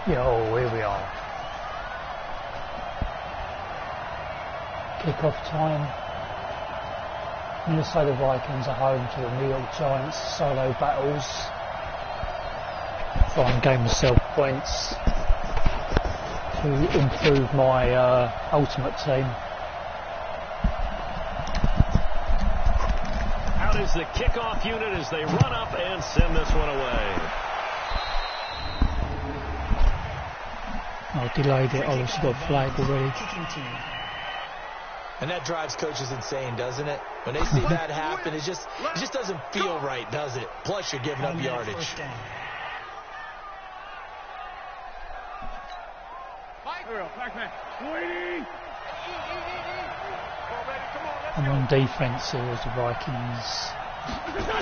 Yo, here we are. Kick-off time. Minnesota Vikings are home to the New York Giants solo battles. Try and gain myself points to improve my ultimate team. Out is the kickoff unit as they run up and send this one away. I delayed it, I just got flagged already. And that drives coaches insane, doesn't it? When they see that happen, it just doesn't feel right, does it? Plus, you're giving up yardage. I'm on defense here as the Vikings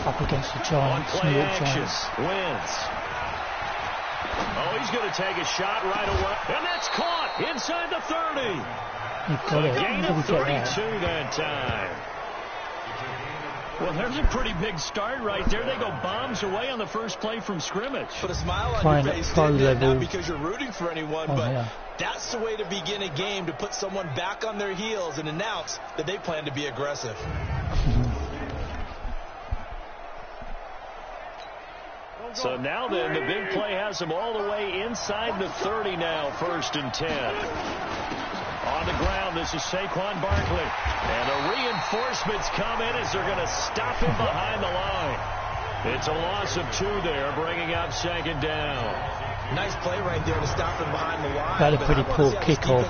up against the Giants, New York Giants. Wins. Oh, he's going to take a shot right away. And that's caught inside the 30. He got it. Gain of 32 that time. Well, there's a pretty big start right there. They go bombs away on the first play from scrimmage. Put a smile on your face, not because you're rooting for anyone, but that's the way to begin a game, to put someone back on their heels and announce that they plan to be aggressive. So now then, the big play has them all the way inside the 30 now, 1st and 10. On the ground, this is Saquon Barkley. And the reinforcements come in as they're going to stop him behind the line. It's a loss of 2 there, bringing out 2nd down. Nice play right there to stop him behind the line. Had a pretty poor kickoff.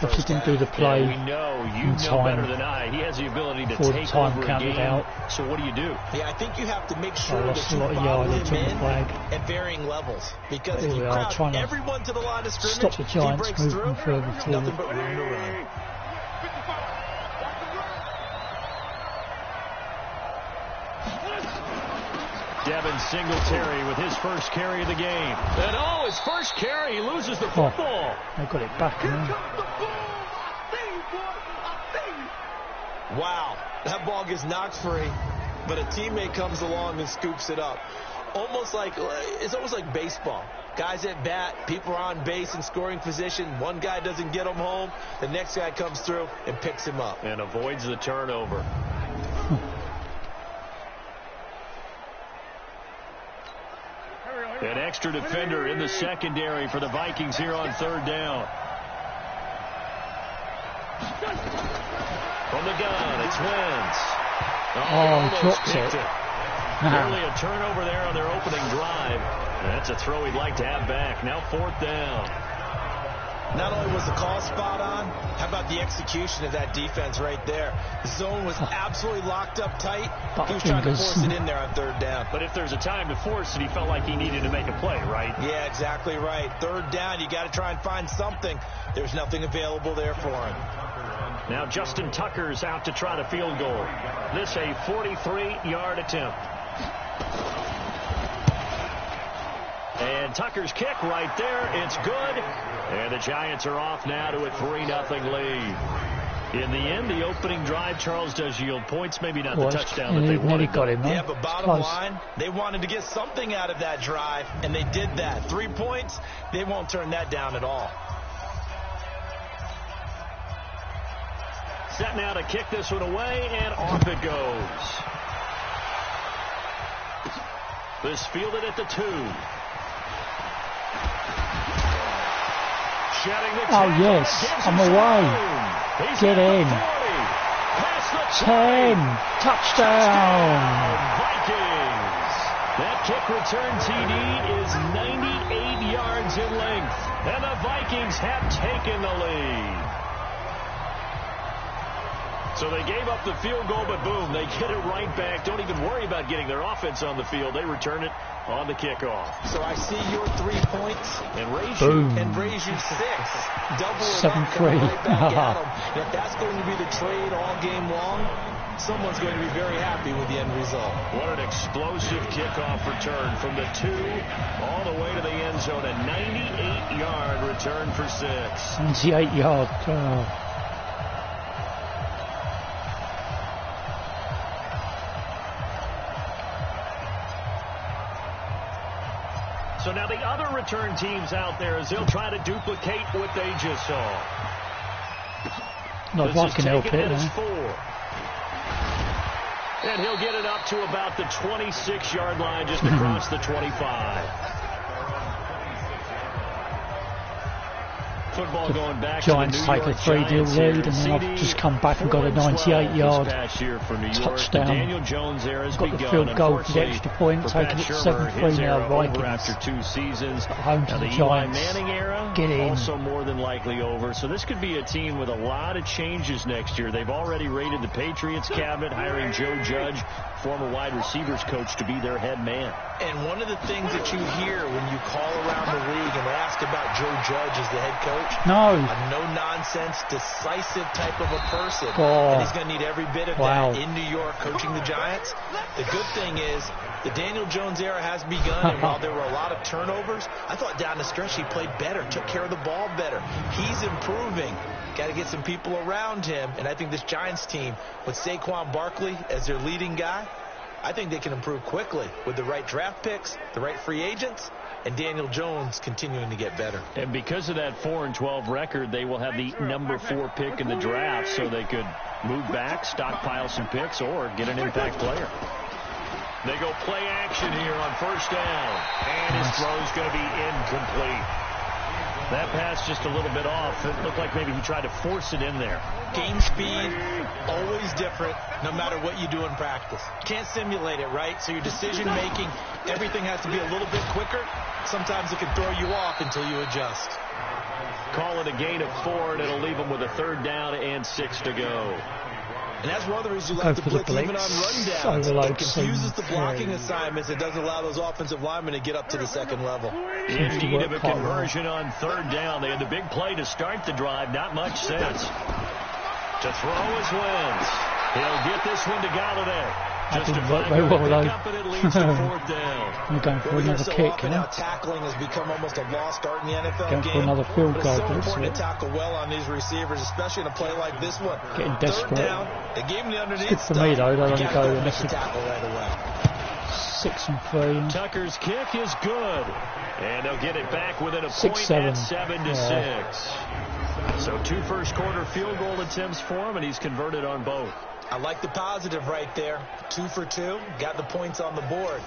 If he didn't do the play we know, you know better than I. He has the ability to take over a game. Out. So what do? Yeah, I think you have to make sure that you follow him in at varying levels. Because if you crowd everyone to the line of scrimmage, stop the Giants moving further forward. Nothing but room to run. Devin Singletary with his first carry of the game. And his first carry, he loses the football. They got it back. Wow, that ball gets knocked free, but a teammate comes along and scoops it up. It's almost like baseball. Guys at bat, people are on base in scoring position. One guy doesn't get him home. The next guy comes through and picks him up. And avoids the turnover. An extra defender in the secondary for the Vikings here on 3rd down. From the gun, it's Wentz. Drops it. Nearly a turnover there on their opening drive. That's a throw he'd like to have back. Now 4th down. Not only was the call spot on, how about the execution of that defense right there? The zone was absolutely locked up tight. He was trying to force it in there on 3rd down. But if there's a time to force it, he felt like he needed to make a play, right? Yeah, exactly right. 3rd down, you got to try and find something. There's nothing available there for him. Now Justin Tucker's out to try the field goal. This a 43-yard attempt. And Tucker's kick right there. It's good. And the Giants are off now to a 3-0 lead. In the end, the opening drive, Charles, does yield points. Maybe not the touchdown that they wanted. Got him, yeah, but bottom line, they wanted to get something out of that drive, and they did that. 3 points, they won't turn that down at all. Set now to kick this one away, and off it goes. This fielded at the 2. Oh, yes. I'm away. Get in. 10. Touchdown. Vikings. That kick return TD is 98 yards in length. And the Vikings have taken the lead. So they gave up the field goal, but boom, they get it right back. Don't even worry about getting their offense on the field. They return it on the kickoff. So I see your 3 points and raise you 6. Double 7-3. Right back at them. If that's going to be the trade all game long, someone's going to be very happy with the end result. What an explosive kickoff return from the 2 all the way to the end zone. A 98-yard return for 6. 98-yard. So now the other return teams out there as they'll try to duplicate what they just saw. Not if I can help it. And he'll get it up to about the 26-yard line, just across the 25. Football going back Giants to the New take York a 3-deal lead, and then I've just come back and got a 98-yard touchdown. Got the field goal for the extra point, taking it 7-3 now. Vikings after 2 seasons. At home to the Giants. Get in. Also more than likely over. So this could be a team with a lot of changes next year. They've already raided the Patriots cabinet, hiring Joe Judge, former wide receivers coach, to be their head man. And one of the things that you hear when you call around the league and ask about Joe Judge as the head coach, a no-nonsense, decisive type of a person. And he's going to need every bit of that in New York coaching the Giants. The good thing is the Daniel Jones era has begun, and while there were a lot of turnovers, I thought down the stretch he played better, took care of the ball better. He's improving. Got to get some people around him, and I think this Giants team, with Saquon Barkley as their leading guy, I think they can improve quickly with the right draft picks, the right free agents, and Daniel Jones continuing to get better. And because of that 4-12 record, they will have the number 4 pick in the draft, so they could move back, stockpile some picks, or get an impact player. They go play action here on first down, and his throw's going to be incomplete. That pass just a little bit off. It looked like maybe he tried to force it in there. Game speed, always different, no matter what you do in practice. Can't simulate it, right? So your decision-making, everything has to be a little bit quicker. Sometimes it can throw you off until you adjust. Call it a gain of 4, and it'll leave them with a 3rd down and 6 to go. And that's one of the reasons you like to blitz even on rundowns. It confuses the blocking assignments. It doesn't allow those offensive linemen to get up to the second level. In need of a conversion on 3rd down. They had the big play to start the drive. Not much sense. To throw his wins. He'll get this one to Galladay. That didn't work very well, though. I'm going for another kick. Now tackling has become almost a lost art in the NFL game. For another field goal. It's so important to tackle well on these receivers, especially in a play like this one. Getting desperate. 3rd down, they gave him the underneath. It's good for me, though. They only go and tackle right away. 6-3. Tucker's kick is good, and they'll get it back within a point at 7-6. So 2 first-quarter field goal attempts for him, and he's converted on both. I like the positive right there. 2 for 2. Got the points on the board.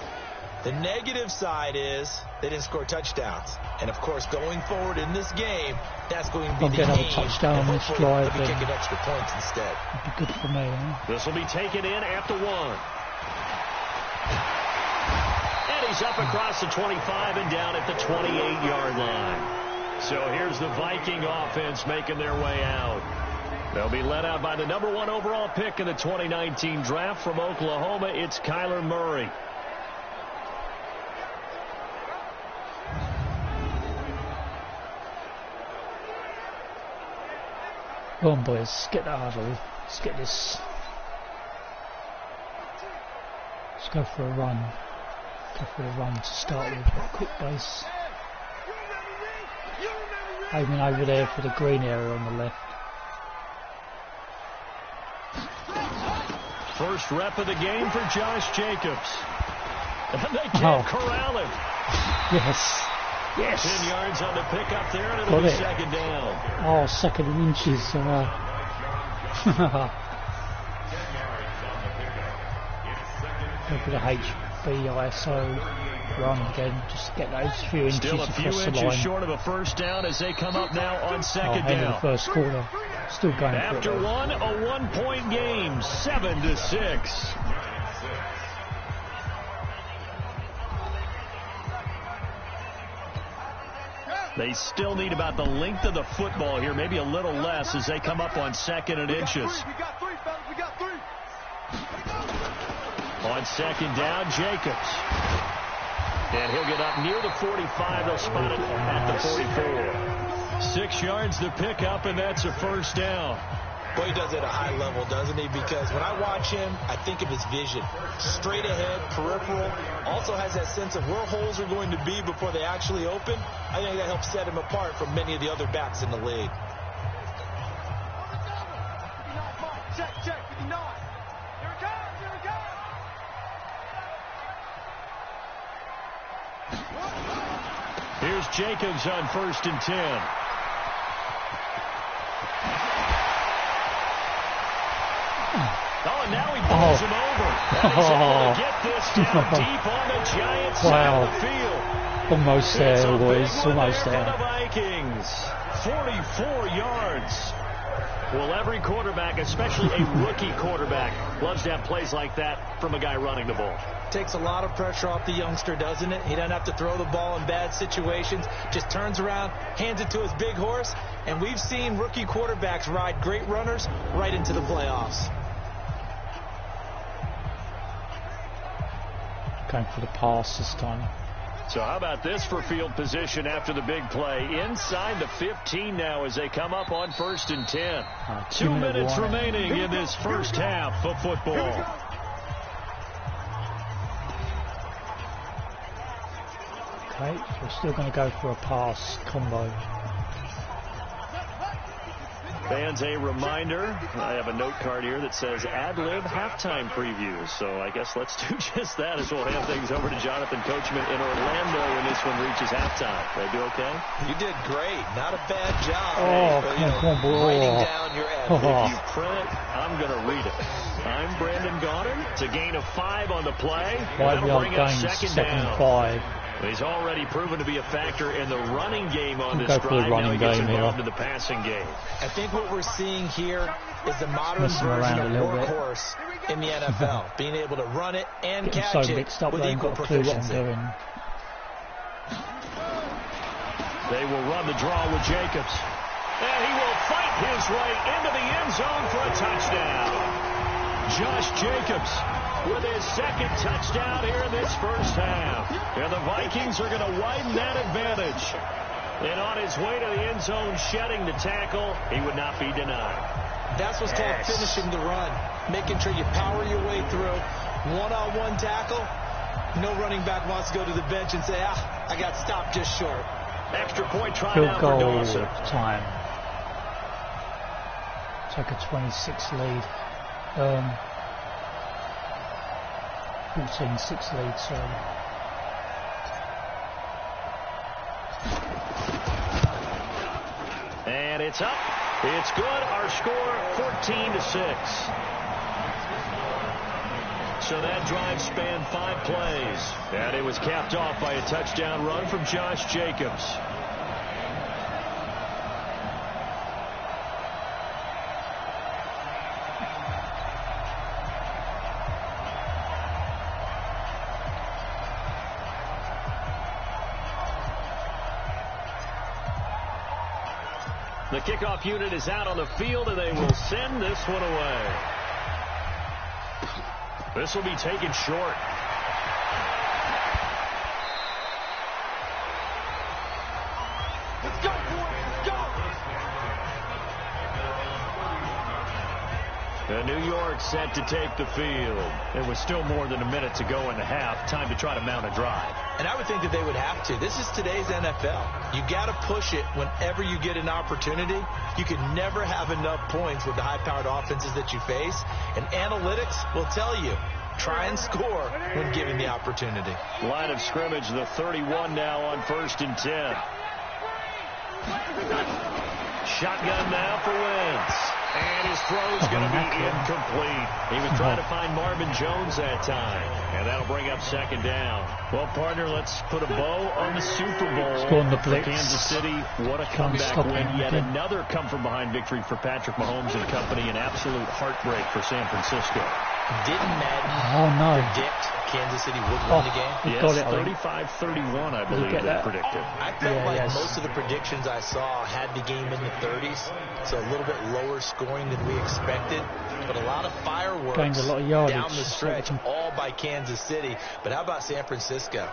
The negative side is they didn't score touchdowns. And, of course, going forward in this game, that's going to be the another touchdown on this drive. They'll be kicking extra points instead. That'd be good for me. This will be taken in at the 1. And he's up across the 25 and down at the 28-yard line. So here's the Viking offense making their way out. They'll be led out by the number 1 overall pick in the 2019 draft from Oklahoma. It's Kyler Murray. Come on, boys. Let's get that out of it. Let's get this. Let's go for a run. Go for a run to start with. A quick base. Aiming over there for the green area on the left. First rep of the game for Josh Jacobs. And they can't corral him. Yes. Yes. 10 yards on the pickup there, and it'll be 2nd down. Oh, 2nd and inches. Go for the HBISO run again. Just get those few inches Still a few inches short of a first down as they come up now on 2nd down. In the first quarter. Still going after for it. A 1-point game, 7-6. They still need about the length of the football here, maybe a little less as they come up on 2nd and inches. On 2nd down, Jacobs. And he'll get up near the 45. They'll spot it at the 44. 6 yards to pick up, and that's a first down. Boy, he does it at a high level, doesn't he? Because when I watch him, I think of his vision. Straight ahead, peripheral. Also has that sense of where holes are going to be before they actually open. I think that helps set him apart from many of the other backs in the league. Check, 59. Here it comes, here it comes. Here's Jacobs on 1st and 10. Oh, and now he pulls him over. And he's able to get this down deep on the Giants side of the field. Almost there, boys. Almost there. The Vikings, 44 yards. Well, every quarterback, especially a rookie quarterback, loves to have plays like that from a guy running the ball. Takes a lot of pressure off the youngster, doesn't it? He doesn't have to throw the ball in bad situations. Just turns around, hands it to his big horse. And we've seen rookie quarterbacks ride great runners right into the playoffs. Going for the pass this time. So how about this for field position after the big play? Inside the 15 now as they come up on 1st and 10. 2 minutes remaining in this first half of football. Okay, so we're still going to go for a pass combo. Fans, a reminder, I have a note card here that says ad-lib halftime previews. So I guess let's do just that as we'll hand things over to Jonathan Coachman in Orlando when this one reaches halftime. Did I do okay? You did great. Not a bad job. Come on, writing down your ad. If you print it, I'm going to read it. I'm Brandon Goddard. It's a gain of 5 on the play. 5-yard gain, second 5. He's already proven to be a factor in the running game on this drive. Now he gets involved in the passing game. I think what we're seeing here is the modern version of workhorse in the NFL. Being able to run it and catch it with equal proficiency. They will run the draw with Jacobs. And he will fight his way into the end zone for a touchdown. Josh Jacobs with his second touchdown here in this first half. And the Vikings are going to widen that advantage. And on his way to the end zone, shedding the tackle, he would not be denied. That's what's called finishing the run. Making sure you power your way through. One-on-one tackle. No running back wants to go to the bench and say, I got stopped just short. Extra point try now for Dawson. Time. Take a 26 lead. 14-6 lead, sorry. And it's up. It's good. Our score 14-6. So that drive spanned 5 plays. And it was capped off by a touchdown run from Josh Jacobs. The kickoff unit is out on the field, and they will send this one away. This will be taken short. Let's go, boys. Let's go. New York set to take the field. It was still more than a minute to go in the half. Time to try to mount a drive. And I would think that they would have to. This is today's NFL. You got to push it whenever you get an opportunity. You can never have enough points with the high-powered offenses that you face. And analytics will tell you, try and score when given the opportunity. Line of scrimmage, the 31 now on 1st and 10. Shotgun now for Wentz. And his throw's going to be incomplete. He was trying to find Marvin Jones that time. And that'll bring up 2nd down. Well, partner, let's put a bow on the Super Bowl for Kansas City. What a comeback win. Yet another come-from-behind victory for Patrick Mahomes and company. An absolute heartbreak for San Francisco. Didn't Madden predict Kansas City would win the game? Yes, 35-31, I believe they predicted. I felt like most of the predictions I saw had the game in the 30s, so a little bit lower scoring than we expected, but a lot of fireworks down the stretch, all by Kansas City. But how about San Francisco?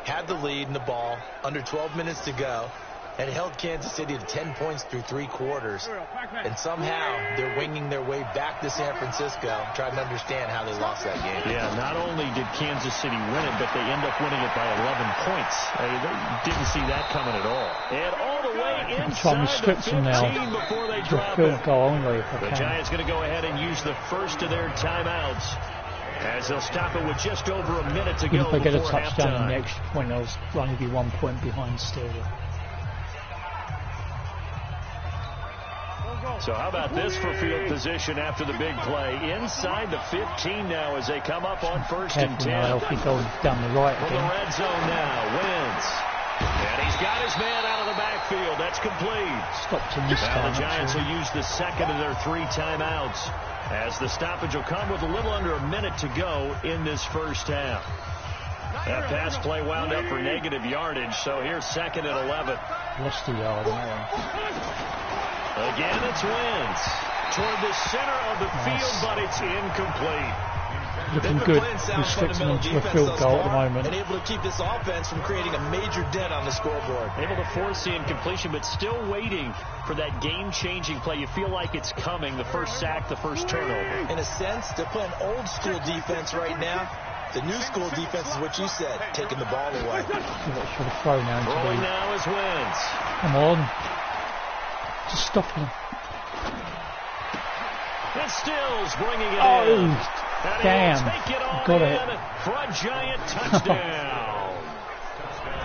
Had the lead in the ball, under 12 minutes to go, and held Kansas City to 10 points through 3 quarters. And somehow they're winging their way back to San Francisco, trying to understand how they lost that game. Yeah, not only did Kansas City win it, but they end up winning it by 11 points. They didn't see that coming at all. And all the way inside the 15 before they drop it. The Giants going to go ahead and use the first of their timeouts. as they'll stop it with just over a minute to go if they get a before touchdown halftime. and the extra point, they'll only be 1 point behind still. So how about this for field position after the big play? Inside the 15 now as they come up on first and 10. Now, if he goes down the right From the again. red zone now, wins. And he's got his man out of the backfield. That's complete. Stopped him this Now time. the Giants actually. will use the second of their 3 timeouts as the stoppage will come with a little under a minute to go in this first half. That pass play wound up for negative yardage, so here's second and 11. Lost the yard. Again, it's Wentz toward the center of the field, but it's incomplete. Looking good, restricting them to a field goal at the moment. And able to keep this offense from creating a major dent on the scoreboard. Able to force the incompletion, but still waiting for that game-changing play. You feel like it's coming, the first sack, the first turnover. In a sense, they're playing old-school defense right now. The new school defense is what you said, taking the ball away. Should have thrown now into Rolling the... now is Wentz. Come on. Just stop him. And Stills bringing it in. Oh, And damn. he'll take it all Got in it. for a Giant touchdown.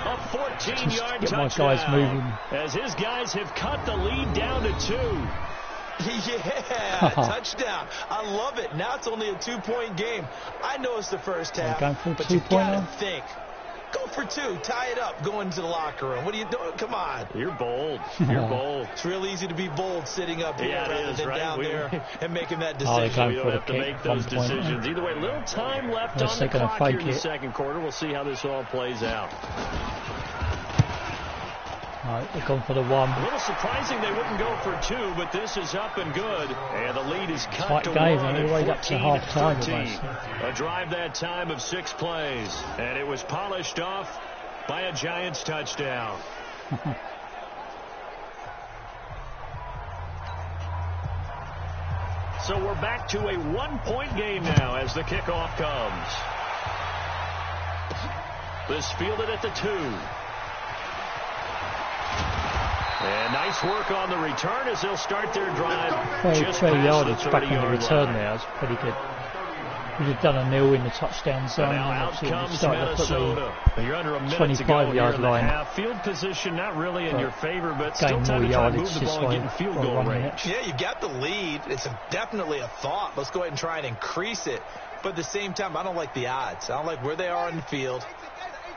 A 14-yard Get my touchdown. guys moving. As his guys have cut the lead down to 2. Yeah, touchdown. I love it. Now it's only a 2-point game. I know it's the first half, going for a but you got two-pointer? to think. Go for 2. Tie it up. Go into the locker room. What are you doing? Come on. You're bold. You're bold. It's real easy to be bold sitting up here Yeah, it rather is, than right? down there and making that Oh, they're decision. going We for don't the have to kick, make those 1 point. decisions. Either way, little time left Unless on they're the gonna clock fake here in the it. second quarter. We'll see how this all plays out. Right, they're going for the 1. A little surprising they wouldn't go for 2, but this is up and good. And the lead is cut Tight to game, 1 all the way at up to half-time 14-13. A drive that time of 6 plays. And it was polished off by a Giants touchdown. So we're back to a 1-point game now as the kickoff comes. This fielded at the 2. And nice work on the return as they'll start their drive. Just Fair past yardage the back on the 30-yard return line. there. It's pretty good. We'd have done a nil in the touchdown zone. Now And out obviously comes starting to put the Minnesota. You're under a minute to go 25-yard here in the line. half. Field position not really in But your favor, but gain still time more to try and yardage move the this ball and way get in field by goal 1 range. minute. Yeah, you got the lead. It's definitely a thought. Let's go ahead and try and increase it. But at the same time, I don't like the odds. I don't like where they are on the field.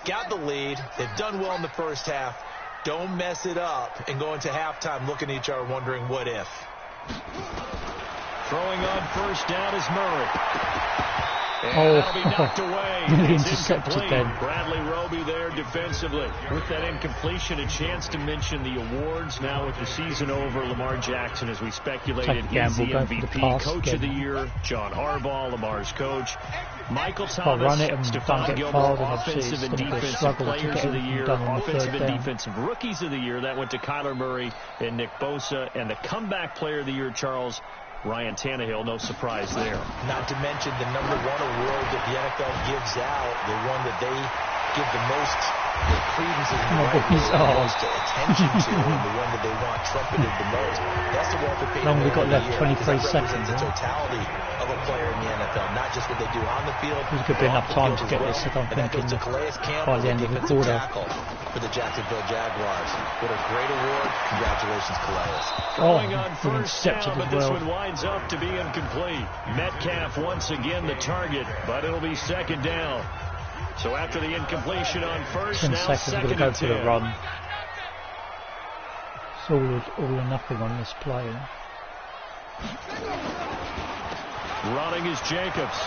Got the lead. They've done well in the first half. Don't mess it up and go into halftime looking at each other wondering what if. Throwing on first down is Murray. And Oh, that'll be knocked away. It's intercepted incomplete. then. Bradley Roby there defensively. With that incompletion, a chance to mention the awards. Now with the season over, Lamar Jackson, as we speculated, Take a is the gamble, go for the MVP, pass Coach of the again. Year, John Harbaugh, Lamar's coach. Michael If I Thomas, run it and don't Stephon get Gilmore, fouled, then obviously Offensive it's and going to be a Defensive struggle to Players get of the it Year, done on the Offensive third and down. Defensive Rookies of the Year. That went to Kyler Murray and Nick Bosa. And the Comeback Player of the Year, Charles, Ryan Tannehill, no surprise there. Not to mention the #1 award that the NFL gives out, the one that they give the most credence and the most attention to, and the one that they want trumpeted the most. That's the Walter Payton Long we got Award of left the Year, 23 because that seconds, represents the huh? totality of a player in the NFL, not just what they do on the field. There's going to be enough off the time field to as get well. this, I don't And that think, goes to in Calais by Campbell, the end of the defensive quarter. tackle for the Jacksonville Jaguars. What a great award. Congratulations, Calais. Throwing Oh, on been first intercepted down, but as this well. one winds up to be incomplete. Metcalf once again the target, but it'll be second down. So after the incompletion on first, 10 now seconds, we're going second to go and for the 10. run. It's all or nothing on this play. Running is Jacobs.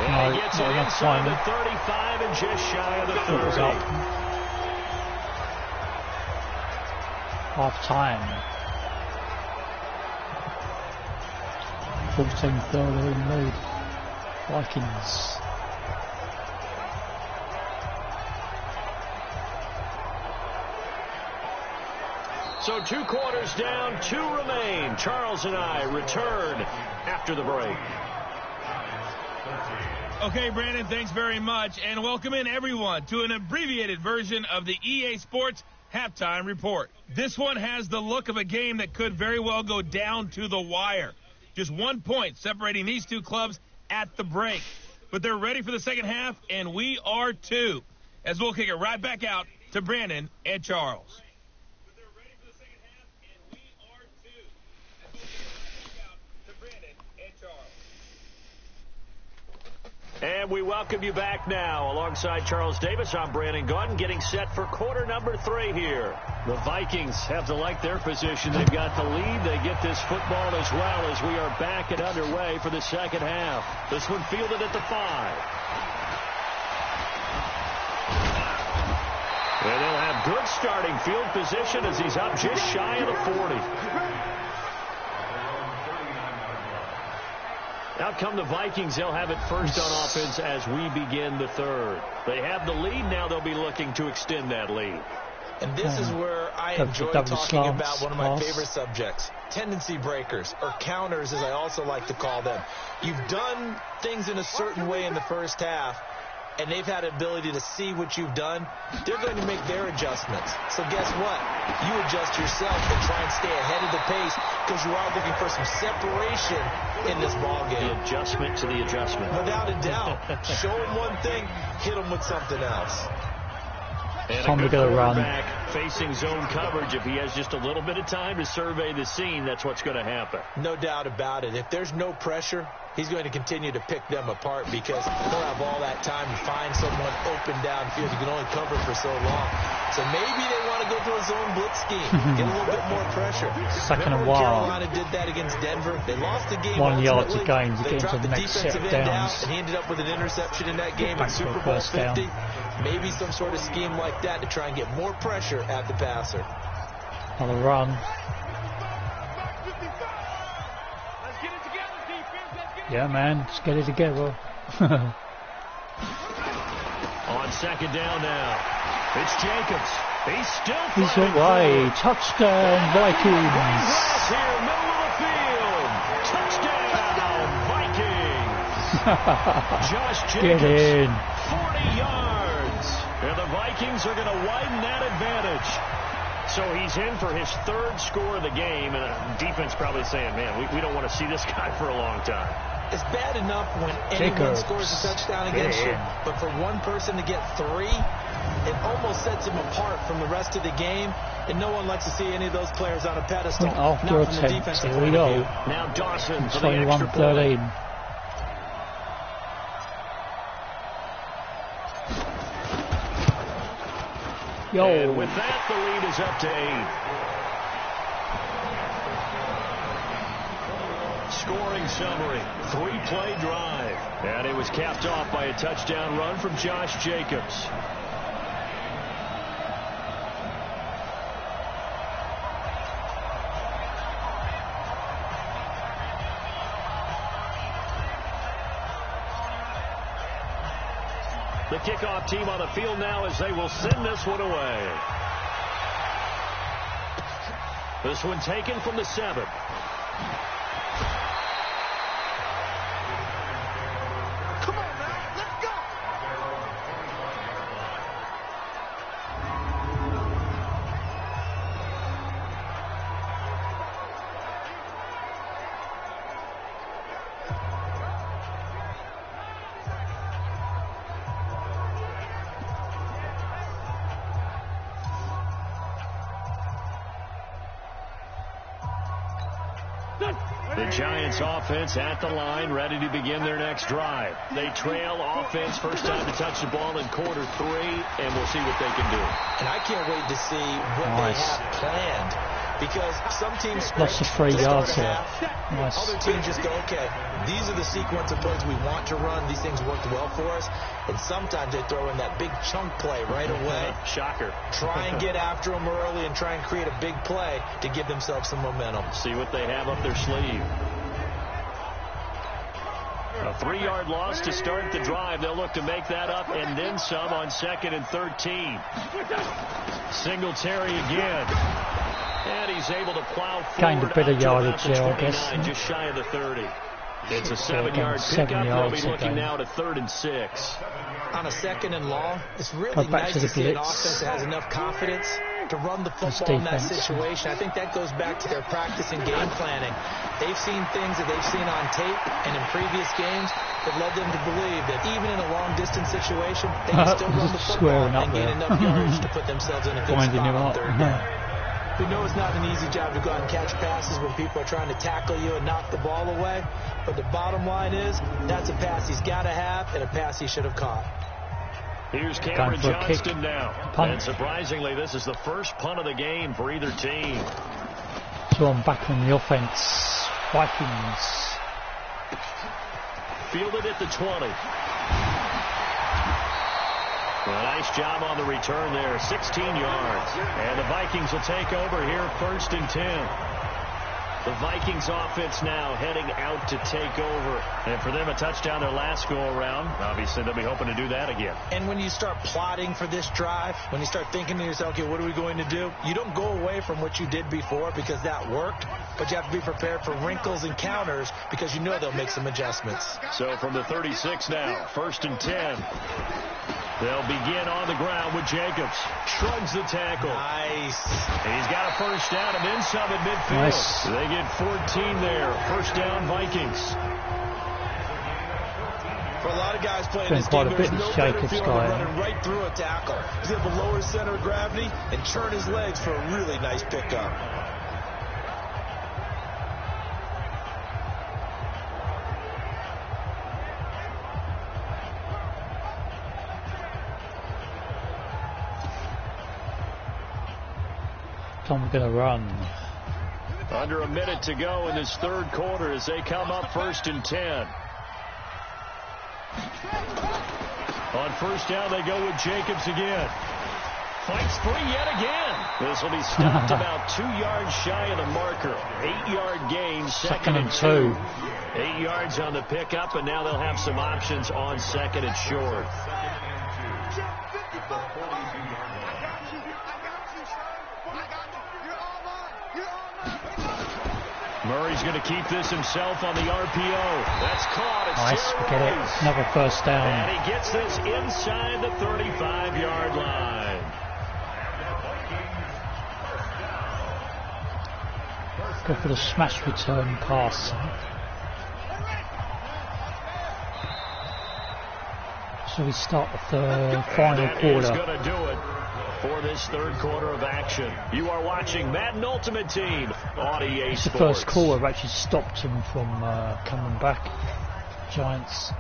No, And he gets it not enough inside time. the 35 and just shy of the It was 30. up. Half time. 14-13 lead. Vikings. So 2 quarters down, 2 remain. Charles and I return after the break. Okay, Brandon, thanks very much. And welcome in, everyone, to an abbreviated version of the EA Sports Halftime Report. This one has the look of a game that could very well go down to the wire. Just 1 point separating these two clubs at the break. But they're ready for the second half, and we are too. As we'll kick it right back out to Brandon and Charles. And we welcome you back now. Alongside Charles Davis, I'm Brandon Gaudin, getting set for quarter number 3 here. The Vikings have to like their position. They've got the lead. They get this football as well as we are back and underway for the second half. This one fielded at the 5. And they'll have good starting field position as he's up just shy of the 40. Out come the Vikings. They'll have it first on offense as we begin the third. They have the lead. Now they'll be looking to extend that lead. And this is where I enjoy talking about one of my favorite subjects, tendency breakers, or counters as I also like to call them. You've done things in a certain way in the first half, and they've had the ability to see what you've done. They're going to make their adjustments. So guess what? You adjust yourself and try and stay ahead of the pace because you are looking for some separation in this ballgame. The adjustment to the adjustment. Without a doubt. Show them one thing, hit them with something else. And a good quarterback facing zone coverage. If he has just a little bit of time to survey the scene, that's what's going to happen. No doubt about it. If there's no pressure, he's going to continue to pick them apart because he'll have all that time to find someone open downfield. You can only cover for so long. So maybe they want to go to a zone blitz scheme, get a little bit more pressure. Second and one. Carolina did that against Denver. They lost the game. 1 yard to gain to they get into the next set of downs. And he ended up with an interception in that game in Super Bowl 50. Maybe some sort of scheme like that to try and get more pressure at the passer. On the run. Yeah, man, let's get it together. On second down now, it's Jacobs. He's away. Touchdown, Vikings. Here, middle of the field. Touchdown, Vikings. Josh Jacobs, get in. 40 yards. And the Vikings are going to widen that advantage. So he's in for his 3rd score of the game, and the defense probably saying, man, we don't want to see this guy for a long time. It's bad enough when anyone scores a touchdown against you, but for one person to get 3, it almost sets him apart from the rest of the game, and no one likes to see any of those players on a pedestal. After attempt, here we go. Now Dawson for the extra 21-13. And with that, the lead is up to 8. Scoring summary, 3-play drive. And it was capped off by a touchdown run from Josh Jacobs. The kickoff team on the field now as they will send this one away. This one taken from the 7. Come on now, let's go. The Giants offense at the line, ready to begin their next drive. They trail offense, first time to touch the ball in quarter 3, and we'll see what they can do. And I can't wait to see what they have planned. Because some teams lost 3 yards here. Nice. Other teams just go, okay, these are the sequence of plays we want to run. These things worked well for us. And sometimes they throw in that big chunk play right away. Shocker. Try and get after them early and try and create a big play to give themselves some momentum. See what they have up their sleeve. A 3-yard loss to start the drive. They'll look to make that up and then some on 2nd and 13. Singletary again. And he's able to plow forward. Gained a bit of yardage there, I guess. Just shy of the 30. It's a 7-yard pickup. They'll be looking now to 3rd and 6. On a 2nd and long, it's really nice to see an offense that has enough confidence to run the football in that situation. I think that goes back to their practice and game planning. They've seen things that they've seen on tape and in previous games that led them to believe that even in a long-distance situation, they can still run the football and gain enough yardage to put themselves in a good spot on third down. We know it's not an easy job to go out and catch passes when people are trying to tackle you and knock the ball away. But the bottom line is, that's a pass he's got to have and a pass he should have caught. Here's Cameron Johnston now. And surprisingly, this is the first punt of the game for either team. So I'm back on the offense. Vikings. Fielded at the 20. Well, nice job on the return there, 16 yards. And the Vikings will take over here, 1st and 10. The Vikings offense now heading out to take over. And for them, a touchdown their last go-around. Obviously, they'll be hoping to do that again. And when you start plotting for this drive, when you start thinking to yourself, okay, what are we going to do? You don't go away from what you did before because that worked, but you have to be prepared for wrinkles and counters because you know they'll make some adjustments. So from the 36 now, 1st and 10. They'll begin on the ground with Jacobs. Shrugs the tackle. Nice. He's got a first down and then some at midfield. Nice. They get 14 there. First down, Vikings. For a lot of guys playing this game, there's no better feeling than running right through a tackle. He's able to lower his center of gravity and turn his legs for a really nice pickup. Tom's going to run. Under a minute to go in this third quarter as they come up 1st and 10. On first down, they go with Jacobs again. Fights free yet again. This will be stopped about 2 yards shy of the marker. 8-yard gain, 2nd and 2. 8 yards on the pickup, and now they'll have some options on 2nd and short. Murray's going to keep this himself on the RPO. That's caught. It's nice, get it. Another first down. And he gets this inside the 35-yard line. Go for the smash return pass. So we start the final quarter. That is going to do it for this third quarter of action. You are watching Madden Ultimate Team on EA Sports. The first quarter actually stopped them from coming back. Giants.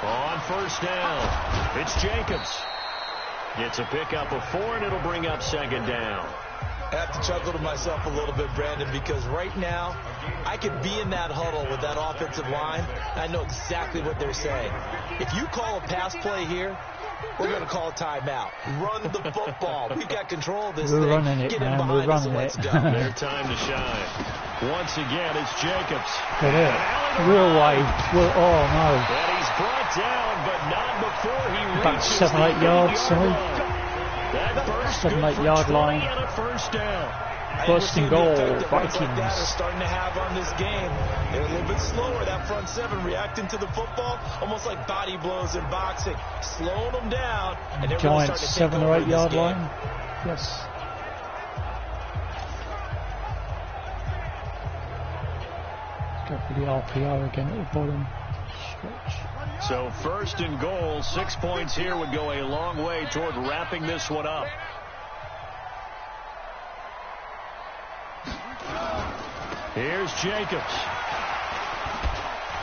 On first down, it's Jacobs. Gets a pickup of 4, and it'll bring up 2nd down. I have to chuckle to myself a little bit, Brandon, because right now I could be in that huddle with that offensive line, and I know exactly what they're saying. If you call a pass play here, we're going to call a timeout. Run the football. We've got control of this thing. We're running it, man. We're running it. Their time to shine. Once again, it's Jacobs. Get it. Real wide. Oh, no. And he's brought down, but not before he reaches about 7-8 yards, sorry. 7-8 yard line. First down. First and goal, Vikings. Like that are starting to have on this game. They're a little bit slower, that front seven, reacting to the football, almost like body blows in boxing, slowing them down. And they're Giants, really 7 or 8 yard line. Yes. Go for the RPO again at the bottom. Stretch. So 1st and goal, 6 points here would go a long way toward wrapping this one up. Here's Jacobs.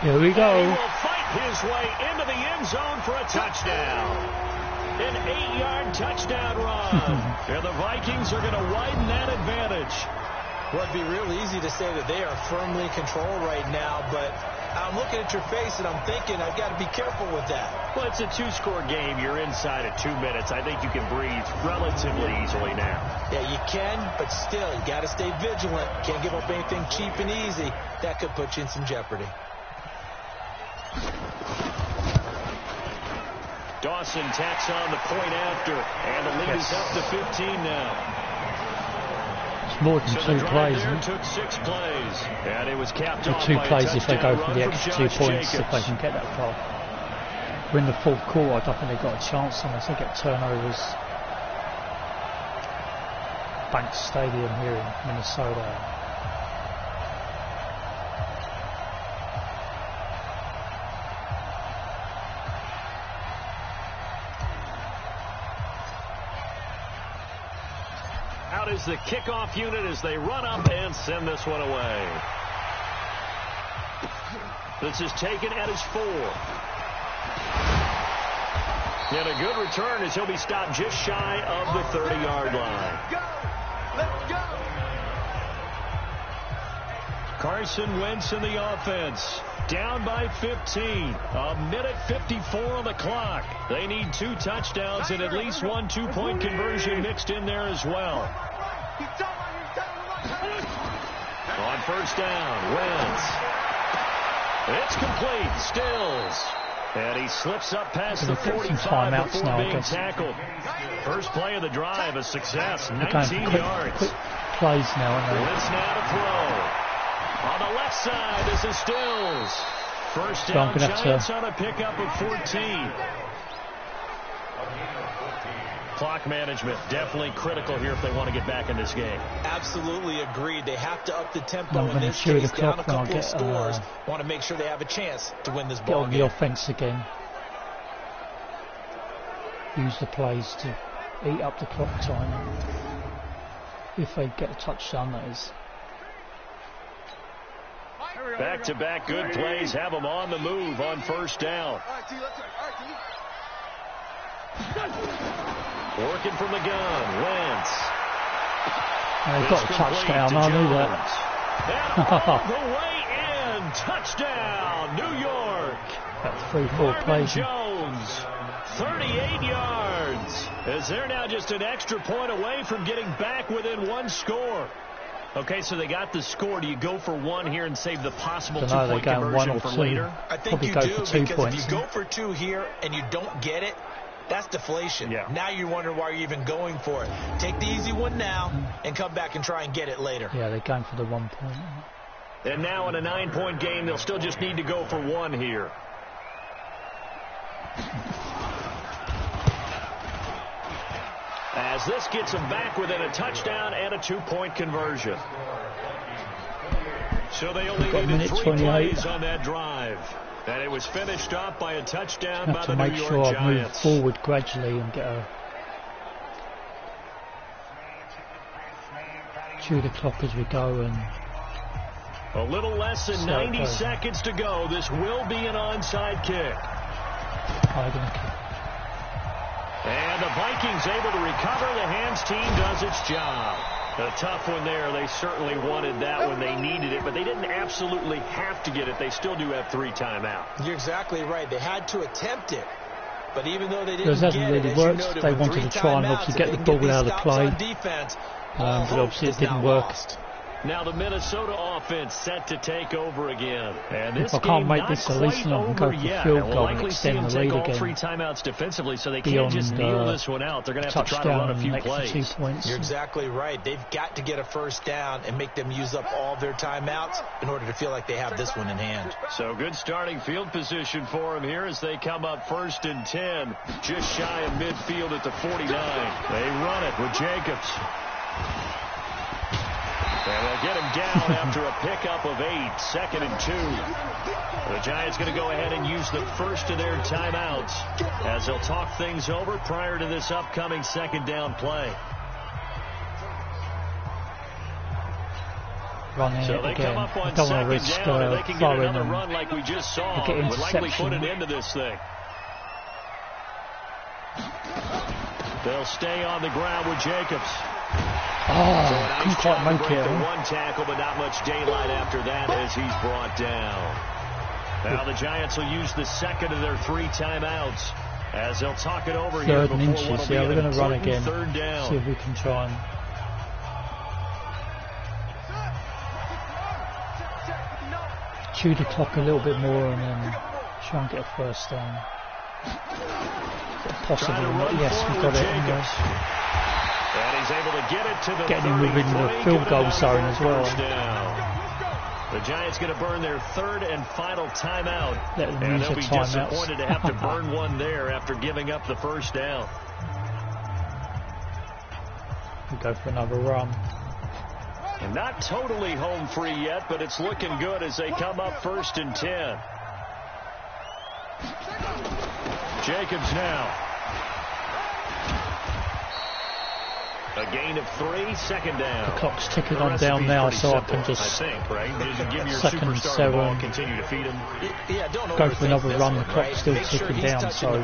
Here we go. And he will fight his way into the end zone for a touchdown. An 8-yard touchdown run. And the Vikings are going to widen that advantage. Well, it'd be real easy to say that they are firmly in control right now, but I'm looking at your face and I'm thinking I've got to be careful with that. Well, it's a 2-score game. You're inside at 2 minutes. I think you can breathe relatively easily now. Yeah, you can, but still, you got to stay vigilant. Can't give up anything cheap and easy. That could put you in some jeopardy. Dawson tacks on the point after, and the lead is up to 15 now. It's more than 2 plays, isn't it? Took 6 plays, and it was capped Or off 2 by plays if they go for the from extra 2 Josh points, Jacobs. if they can get that far. We're in the fourth quarter, I don't think they've got a chance unless they get turnovers. Banks Stadium here in Minnesota. Out is the kickoff unit as they run up and send this one away. This is taken at his 4. And a good return as he'll be stopped just shy of the 30-yard line. Let's go. Carson Wentz in the offense. Down by 15. A minute 54 on the clock. They need 2 touchdowns and at least 1 2-point conversion mixed in there as well. On first down, Wentz. It's complete. Stills. And he slips up past the 45 before being tackled. First play of the drive, a success. 19 yards. Quick plays now, aren't they? Blitz now to throw. On the left side, this is Stills. First down, Giants on a pickup of 14. Clock management, definitely critical here if they want to get back in this game. Absolutely agreed. They have to up the tempo in this case, case, down a couple get, of scores. Want to make sure they have a chance to win this get ball on game. the offense again. Use the plays to eat up the clock time. If they get a touchdown, that is. Back-to-back good plays have them on the move on first down. Working from the gun, Wentz. They've got a touchdown, I knew that. And all the way in, touchdown, New York. About 3-4 plays. Jones, 38 yards. As they're now just an extra point away from getting back within 1 score. Okay, so they got the score. Do you go for 1 here and save the possible 2-point conversion for later? I think you do, because if you go for 2 here and you don't get it, that's deflation. Yeah. Now you wonder why you're even going for it. Take the easy one now and come back and try and get it later. Yeah, they're going for the 1 point. And now in a 9-point game, they'll still just need to go for 1 here. As this gets them back within a touchdown and a 2-point conversion. So they only needed 3 plays on that drive. And it was finished off by a touchdown by the New York Giants. Have to make sure I move forward gradually and get a... chew the clock as we go and... A little less than 90 seconds to go. This will be an onside kick. And the Vikings able to recover. The hands team does its job. A tough one there. They certainly wanted that when they needed it, but they didn't absolutely have to get it. They still do have 3 timeouts. You're exactly right. They had to attempt it. But even though they didn't it hasn't really worked. They wanted to try and obviously get the ball out of the play. But obviously it didn't work. Now the Minnesota offense set to take over again. And this if I can't make this, at least I can go for field goal and extend the lead again. 3 timeouts defensively, so they can't just kneel this one out. They're going to have to try to run a few plays. 2 points. You're exactly right. They've got to get a first down and make them use up all their timeouts in order to feel like they have this one in hand. So good starting field position for them here as they come up 1st and 10, just shy of midfield at the 49. They run it with Jacobs. And they'll get him down after a pickup of 8, 2nd and 2. The Giants going to go ahead and use the first of their timeouts as they'll talk things over prior to this upcoming 2nd down play. So they come up on 2nd down and they can get another run like we just saw. Would likely put an end to this thing. They'll stay on the ground with Jacobs. Oh, so couldn't quite make it. The 1 tackle, but not much daylight after that as he's brought down. Now the Giants will use the 2nd of their 3 timeouts as they'll talk it over here before inches. Yeah, we're going to run again. 3rd down. See if we can try and... chew the clock a little bit more and then try and get a first down. Possibly not. Yes, we got it. And he's able to get it to the Getting him within the field goal zone as well. The Giants going to burn their third and final timeout. And they'll be disappointed to have to burn one there after giving up the first down. We'll go for another run. And not totally home free yet, but it's looking good as they come up 1st and 10. Jacobs now. A gain of 3, 2nd down. The clock's ticking on down now, so I can just right? Just give your 2nd and 7. Continue to feed him. Yeah, don't go for another run. The clock's still ticking down, so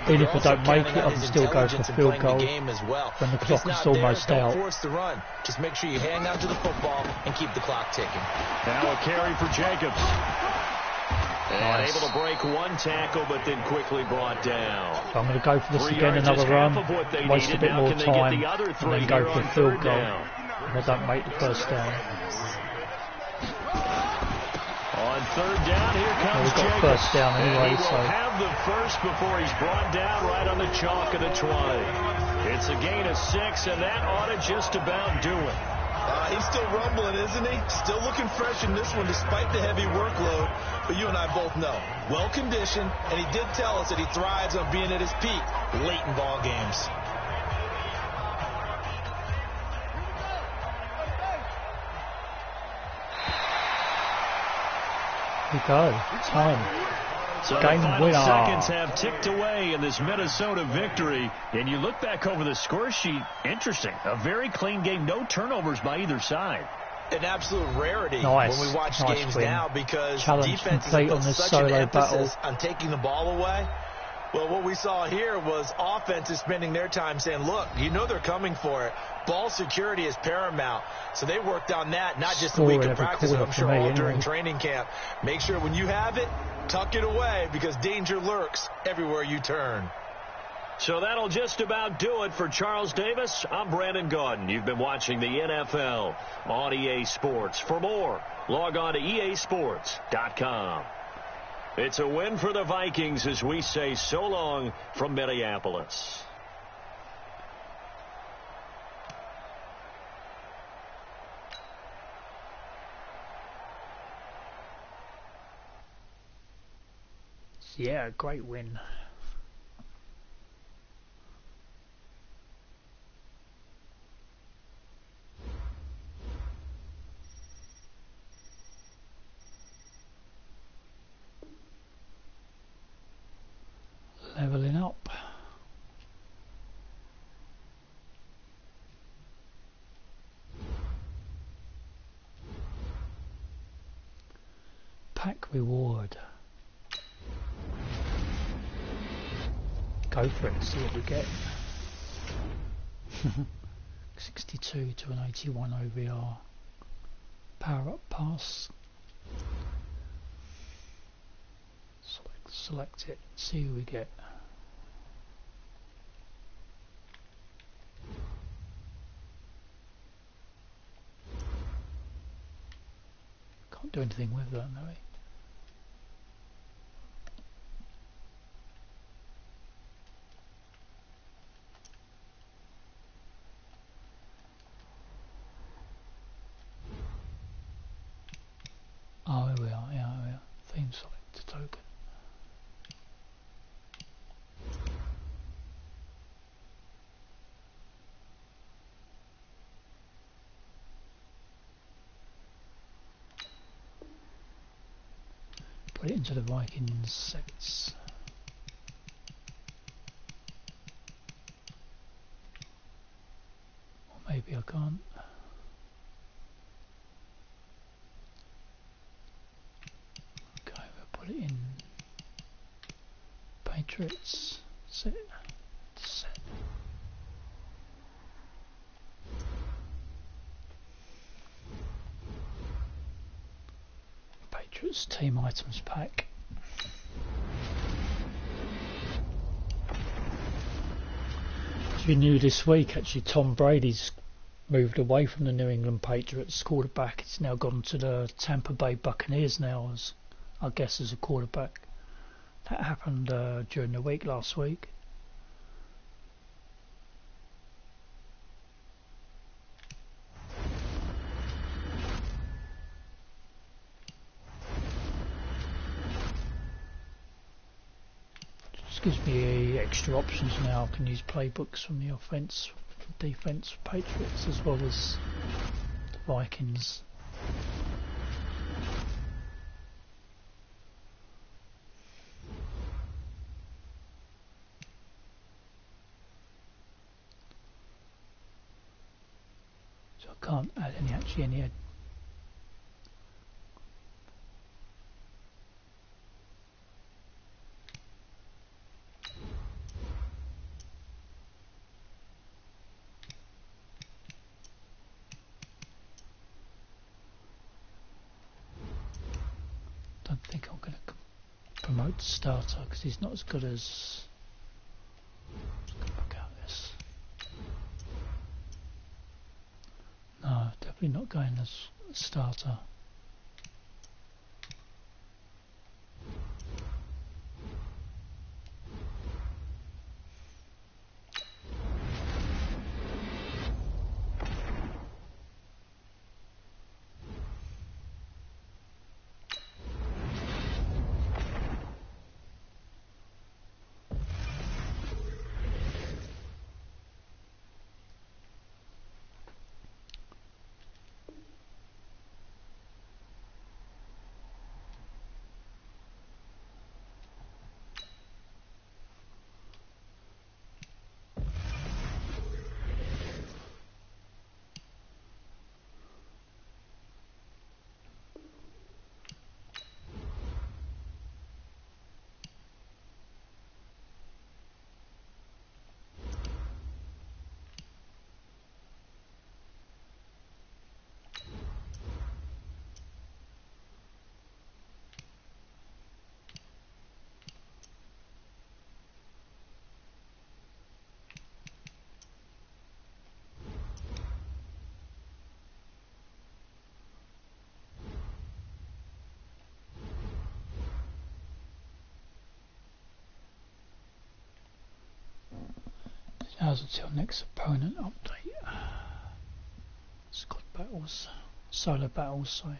even if I don't make it, I can still go for field goal when the clock is almost out. Don't force the run. Just make sure you hang on to the football and keep the clock ticking. Now a carry for Jacobs. And able to break one tackle, but then quickly brought down. So I'm going to go for this again, another run, waste a bit more time, and then go for a field goal. And I don't make the first down. On 3rd down, here comes we've got Jacobs. First down anyway, and he so will have the first before he's brought down right on the chalk of the 20. It's a gain of 6, and that ought to just about do it. He's still rumbling, isn't he? Still looking fresh in this one despite the heavy workload. But you and I both know, well-conditioned, and he did tell us that he thrives on being at his peak late in ball games. we go. Time. So Game the final winner. seconds have ticked away in this Minnesota victory. And you look back over the score sheet, interesting. A very clean game, no turnovers by either side. An absolute rarity nice. when we watch nice games win. now because Challenge defenses complete have on put this such solo an emphasis battle. on taking the ball away. Well, what we saw here was offenses spending their time saying, look, you know they're coming for it. Ball security is paramount. So they worked on that, not just a week of practice, but I'm sure all during training camp. Make sure when you have it, tuck it away because danger lurks everywhere you turn. So that'll just about do it for Charles Davis. I'm Brandon Gaudin. You've been watching the NFL on EA Sports. For more, log on to easports.com. It's a win for the Vikings as we say so long from Minneapolis. Yeah, great win. Leveling up. Pack reward. Go for it, see what we get. 62 to an 81 OVR. Power up pass. Select it, see who we get. Can't do anything with that, no. Oh, here we are, yeah, here we are. Theme select token. Put it into the Vikings sets. Or maybe I can't. Okay, we'll put it in Patriots set. Patriots team items pack. As we knew this week, actually Tom Brady's moved away from the New England Patriots quarterback. He's now gone to the Tampa Bay Buccaneers now, as I guess as a quarterback. That happened during the week last week. gives me extra options now. I can use playbooks from the offense, defense Patriots as well as the Vikings. So I can't add any don't think I'm going to promote starter because he's not as good as. Let's go back out this. No, definitely not going as starter. Now's until next opponent update. Squad battles, solo battles, sorry.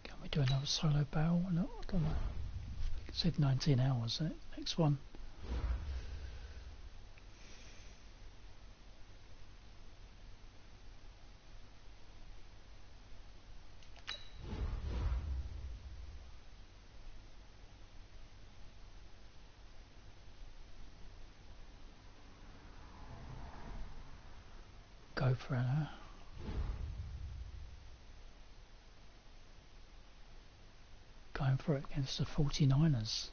Can we do another solo battle or not? I don't know. It said 19 hours, isn't it? Next one. Go for it now. Going for it against the 49ers.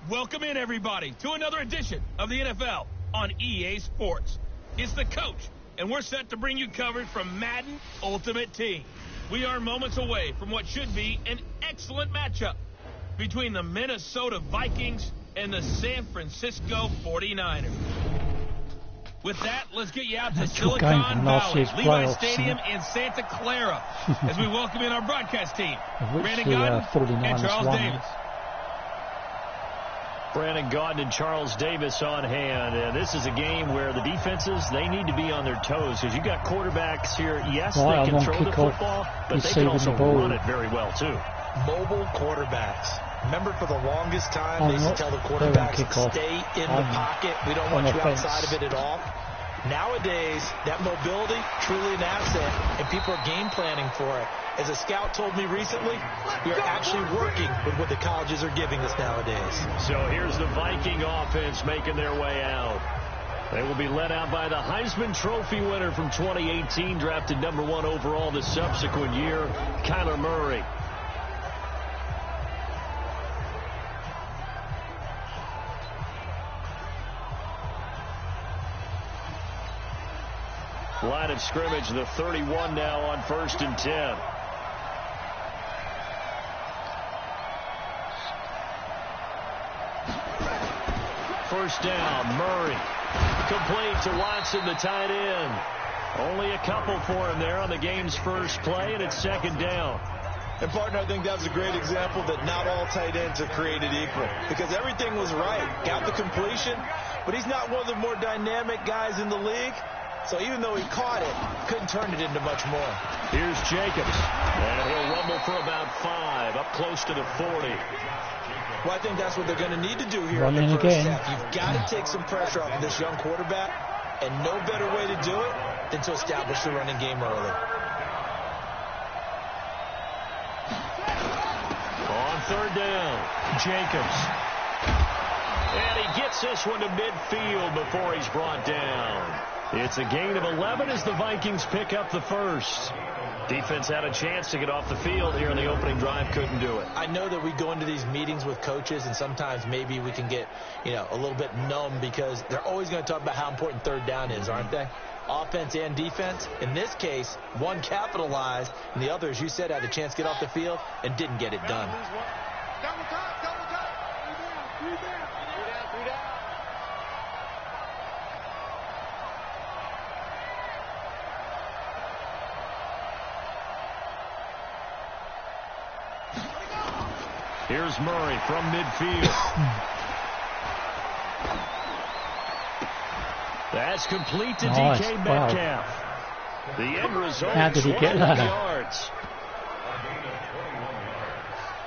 Welcome in, everybody, to another edition of the NFL on EA Sports. It's the coach, and we're set to bring you coverage from Madden Ultimate Team. We are moments away from what should be an excellent matchup between the Minnesota Vikings and the San Francisco 49ers. With that, let's get you out to Silicon Valley, Levi Stadium in Santa Clara, as we welcome in our broadcast team, Brandon Gaudin and Charles Davis. Brandon Gaudin and Charles Davis on hand. And this is a game where the defenses, they need to be on their toes because you got quarterbacks here. Yes, they can throw the football, but they can also run it very well, too. Mobile quarterbacks. Remember, for the longest time, they used to tell the quarterbacks, stay in the pocket. We don't want you outside of it at all. Nowadays, that mobility, truly an asset, and people are game planning for it. As a scout told me recently, we are actually working with what the colleges are giving us nowadays. So here's the Viking offense making their way out. They will be led out by the Heisman Trophy winner from 2018, drafted #1 overall the subsequent year, Kyler Murray. Line of scrimmage, the 31 now on 1st and 10. First down, Murray. Complete to Watson, the tight end. Only a couple for him there on the game's first play, and it's 2nd down. And, partner, I think that was a great example that not all tight ends are created equal, because everything was right. Got the completion, but he's not one of the more dynamic guys in the league. So even though he caught it, couldn't turn it into much more. Here's Jacobs, and he'll rumble for about 5, up close to the 40. Well, I think that's what they're going to need to do here Running in the first again. half. You've got to take some pressure off of this young quarterback, and no better way to do it than to establish the running game early. On 3rd down, Jacobs. And he gets this one to midfield before he's brought down. It's a gain of 11 as the Vikings pick up the first. Defense had a chance to get off the field here in the opening drive, couldn't do it. I know that we go into these meetings with coaches, and sometimes maybe we can get, a little bit numb because they're always going to talk about how important 3rd down is, aren't they? Offense and defense. In this case, one capitalized, and the other, as you said, had a chance to get off the field and didn't get it done. Double time. 3 down. Here's Murray from midfield. That's complete to Nice. DK Wow. Metcalf. The end result, How did he get 21 that? yards.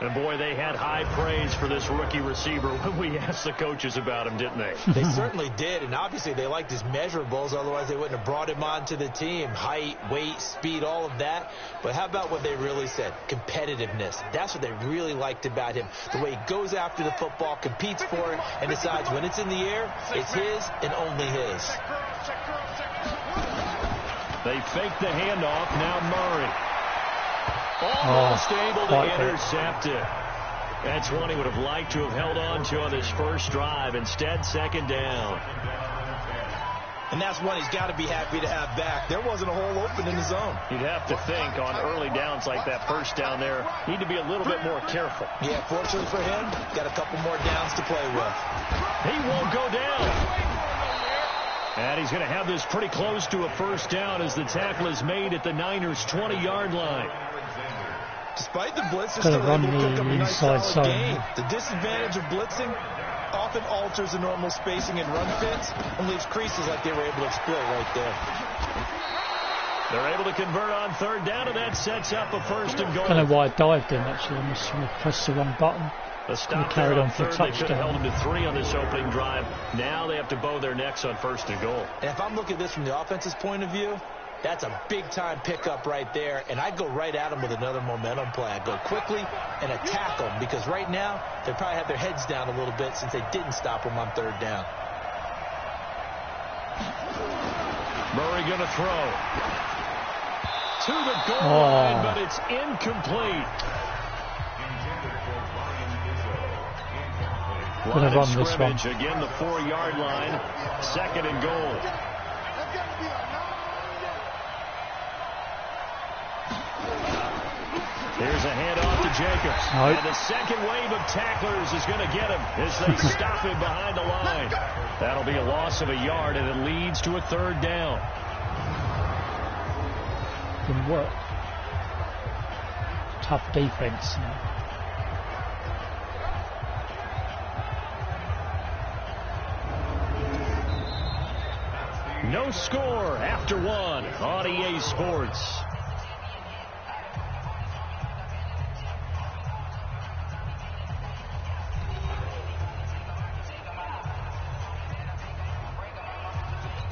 And boy, they had high praise for this rookie receiver when we asked the coaches about him, didn't they? They certainly did, and obviously they liked his measurables, otherwise they wouldn't have brought him onto the team. Height, weight, speed, all of that. But how about what they really said? Competitiveness. That's what they really liked about him. The way he goes after the football, competes for it, and decides when it's in the air, it's his and only his. They fake the handoff. Now Murray. Almost able to intercept it. That's one he would have liked to have held on to on his first drive. Instead, 2nd down. And that's one he's got to be happy to have back. There wasn't a hole open in the zone. You'd have to think on early downs like that first down there, need to be a little bit more careful. Yeah, fortunately for him, got a couple more downs to play with. He won't go down. And he's going to have this pretty close to a first down as the tackle is made at the Niners' 20-yard line. Despite the blitz, they're Could still have able to run pick up the a nice inside solid zone. game. The disadvantage of blitzing often alters the normal spacing and run fits and leaves creases like they were able to exploit right there. They're able to convert on 3rd down, and that sets up a 1st and goal. I don't know why I dived in, actually. I must have pressed the wrong button. The stop carried there on for a 3rd. They could have held touchdown. him to 3 on this opening drive. Now they have to bow their necks on 1st and goal. And if I'm looking at this from the offense's point of view, that's a big-time pickup right there, and I'd go right at them with another momentum play. I'd go quickly and attack them, because right now they probably have their heads down a little bit since they didn't stop them on 3rd down. Murray going to throw. To the goal line, but it's incomplete. Gonna Line of run this one. scrimmage, again the 4-yard line, 2nd and goal. Here's a handoff to Jacobs. Nope. And the second wave of tacklers is going to get him as they stop him behind the line. That'll be a loss of a yard, and it leads to a 3rd down. Didn't work. Tough defense. No score after 1 on EA Sports.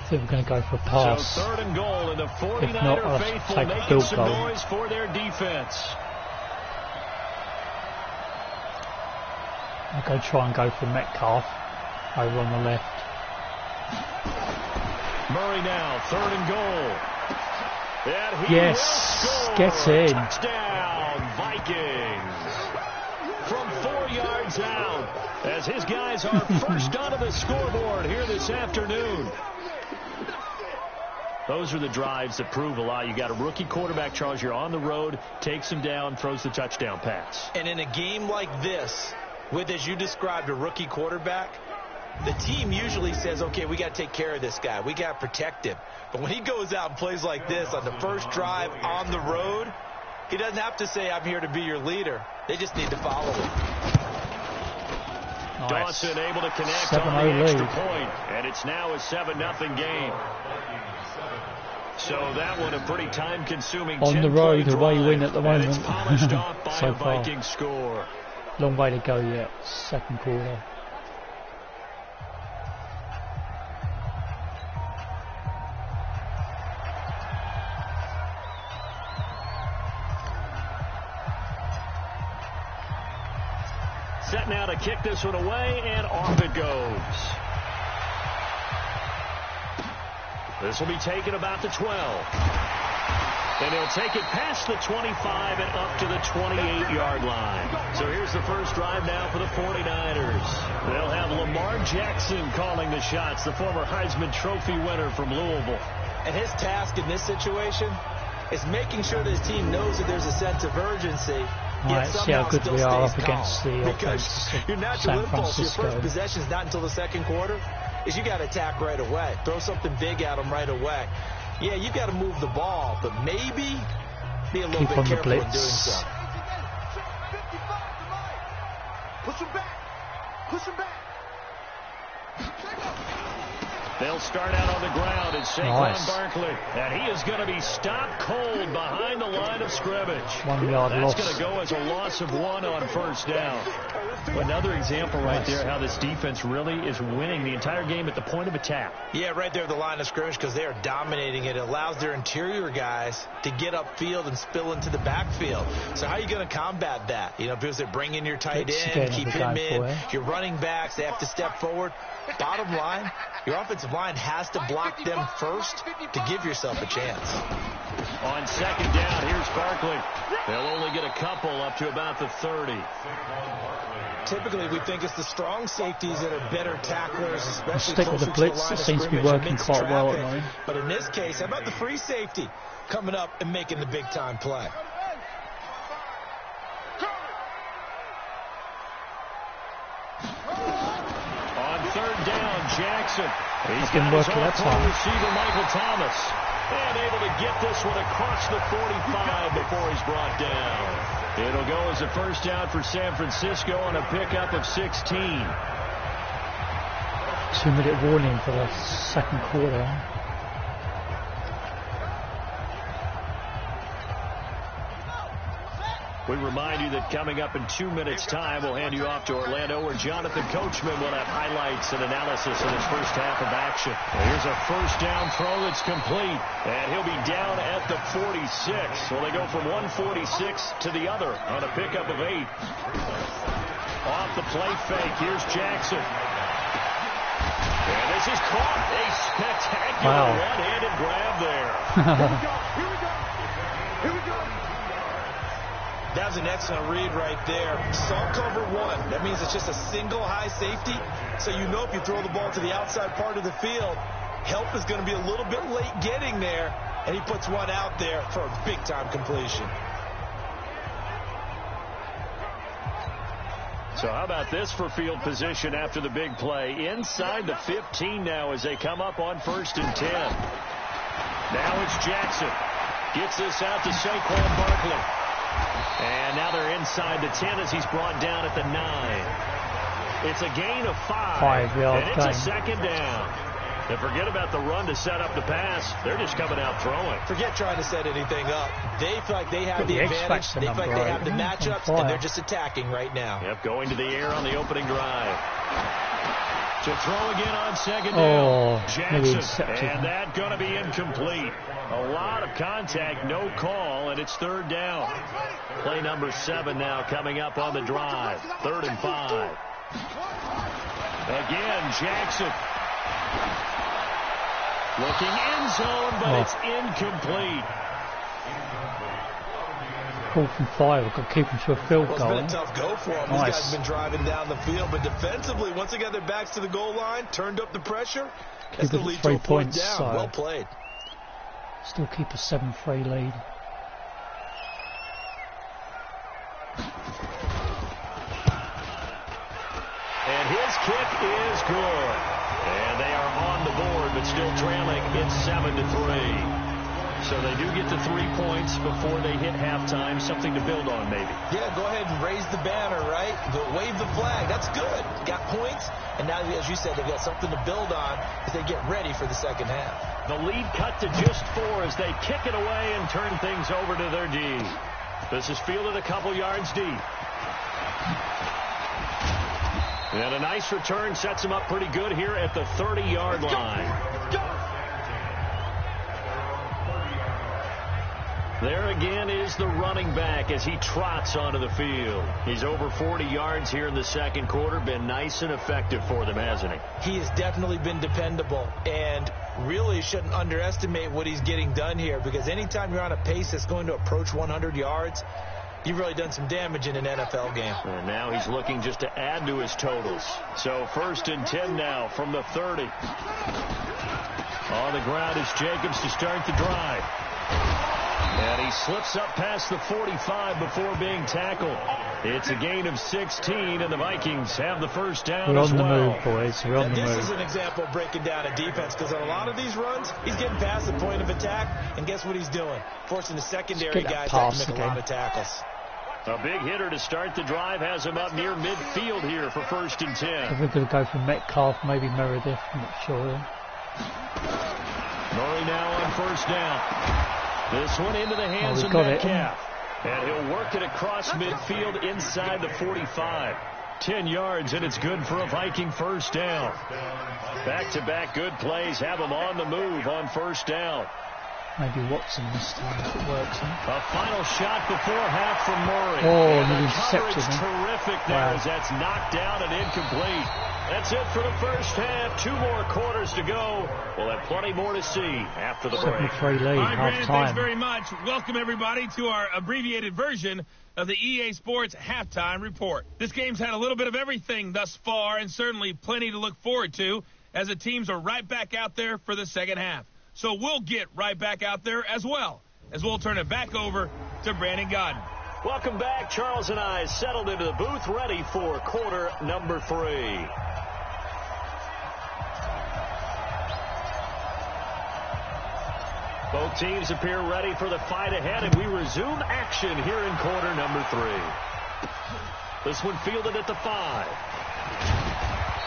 I think we're going to go for a pass. So 3rd and goal, and the If not, 49er I'll faithful take a making field some goal. noise for their defense. I'll go try and go for Metcalf over on the left. Murray now, 3rd and goal. And he Yes, will score. gets in. Touchdown, Vikings. From 4 yards out, as his guys are first onto the scoreboard here this afternoon. Those are the drives that prove a lot. You got a rookie quarterback, Charles. You're on the road, takes him down, throws the touchdown pass. And in a game like this, with, as you described, a rookie quarterback, the team usually says, okay, we got to take care of this guy. We got to protect him. But when he goes out and plays like this on the first drive on the road, he doesn't have to say, I'm here to be your leader. They just need to follow him. Nice. Dawson able to connect on the extra point, and it's now a 7-0 game. So that one a pretty time-consuming on the road, away win at the moment. It's polished off by so a Viking score. Long way to go yet. Second quarter. Set now to kick this one away, and off it goes. This will be taken about the 12. And he'll take it past the 25 and up to the 28-yard line. So here's the first drive now for the 49ers. They'll have Lamar Jackson calling the shots, the former Heisman Trophy winner from Louisville. And his task in this situation is making sure that his team knows that there's a sense of urgency. Right, see how good we are up against the offense your of natural San impulse, Francisco. your first possession is not until the second quarter, is you got to attack right away. Throw something big at them right away. Yeah, you got to move the ball, but maybe be a little bit careful in doing so. Push him back. Push him back. They'll start out on the ground, and Saquon Barkley. And he is going to be stopped cold behind the line of scrimmage. 1 yard loss. That's going to go as a loss of 1 on first down. Another example right there how this defense really is winning the entire game at the point of attack. Yeah, right there at the line of scrimmage because they are dominating it. It allows their interior guys to get upfield and spill into the backfield. So how are you going to combat that? You know, because they bring in your tight end, keep him in. Your running backs, they have to step forward. Bottom line, your offensive line has to block them first to give yourself a chance. On second down, here's Barkley. They'll only get a couple up to about the 30. Typically, we think it's the strong safeties that are better tacklers, especially stick with the blitz. It seems to be working quite well at the moment. But in this case, how about the free safety coming up and making the big-time play? Third down, Jackson. He's been working that time. Receiver Michael Thomas. And able to get this one across the 45 before he's brought down. It'll go as a first down for San Francisco on a pickup of 16. 2-minute warning for the second quarter. We remind you that coming up in 2 minutes' time, we'll hand you off to Orlando, where Jonathan Coachman will have highlights and analysis in his first half of action. Here's a first down throw that's complete, and he'll be down at the 46. Well, they go from 146 to the other on a pickup of 8. Off the play fake, here's Jackson. And this is caught. A spectacular one-handed grab there. Here we go. Here we go. That was an excellent read right there. Saw cover 1. That means it's just a single high safety. So you know if you throw the ball to the outside part of the field, help is going to be a little bit late getting there. And he puts one out there for a big-time completion. So how about this for field position after the big play? Inside the 15 now as they come up on 1st and 10. Now it's Jackson. Gets this out to Saquon Barkley. And now they're inside the 10 as he's brought down at the 9. It's a gain of 5. And it's a second down. And forget about the run to set up the pass. They're just coming out throwing. Forget trying to set anything up. They feel like they have the advantage. They feel like they have the matchups, and they're just attacking right now. Yep, going to the air on the opening drive. To throw again on second down. Jackson. And that going to be incomplete. A lot of contact, no call, and it's 3rd down. Play number 7 now coming up on the drive. 3rd and 5. Again, Jackson. Looking end zone, but it's incomplete. Call from 5. We've got to keep him to a field goal. It's been a tough go for him. Nice. These guys have been driving down the field, but defensively, once they got their backs to the goal line, turned up the pressure, that's going to lead to a point down. Well played. Still keep a 7-3 lead. And his kick is good. And they are on the board, but still trailing. It's 7-3. So they do get to 3 points before they hit halftime. Something to build on, maybe. Yeah, go ahead and raise the banner, right? Wave the flag. That's good. Got points. And now, as you said, they've got something to build on as they get ready for the second half. The lead cut to just 4 as they kick it away and turn things over to their D. This is fielded a couple yards deep. And a nice return sets them up pretty good here at the 30-yard line. There again is the running back as he trots onto the field. He's over 40 yards here in the second quarter. Been nice and effective for them, hasn't he? He has definitely been dependable, and really shouldn't underestimate what he's getting done here, because anytime you're on a pace that's going to approach 100 yards, you've really done some damage in an NFL game. And now he's looking just to add to his totals. So 1st and 10 now from the 30. On the ground is Jacobs to start the drive. And he slips up past the 45 before being tackled. It's a gain of 16, and the Vikings have the first down as well. We're on the move, boys. We're on the move. This is an example of breaking down a defense, because on a lot of these runs, he's getting past the point of attack, and guess what he's doing? Forcing the secondary guys to make a lot of tackles. A big hitter to start the drive has him up near midfield here for 1st and 10. If we're going to go for Metcalf, maybe Meredith, I'm not sure. Murray now on 1st down. This one into the hands of Metcalf. And he'll work it across midfield inside the 45. 10 yards, and it's good for a Viking 1st down. Back-to-back good plays have him on the move on 1st down. Maybe Watson this time if it works. Huh? A final shot before half from Murray. Oh, and the he intercepted coverage him. Terrific there as that's knocked down and incomplete. That's it for the first half. 2 more quarters to go. We'll have plenty more to see after the break. 7-3 lead, All right, Brandon, half-time. thanks very much. Welcome, everybody, to our abbreviated version of the EA Sports Halftime Report. This game's had a little bit of everything thus far, and certainly plenty to look forward to, as the teams are right back out there for the second half. So we'll get right back out there as well, as we'll turn it back over to Brandon Godden. Welcome back. Charles and I settled into the booth, ready for quarter number 3. Both teams appear ready for the fight ahead, and we resume action here in quarter number 3. This one fielded at the 5.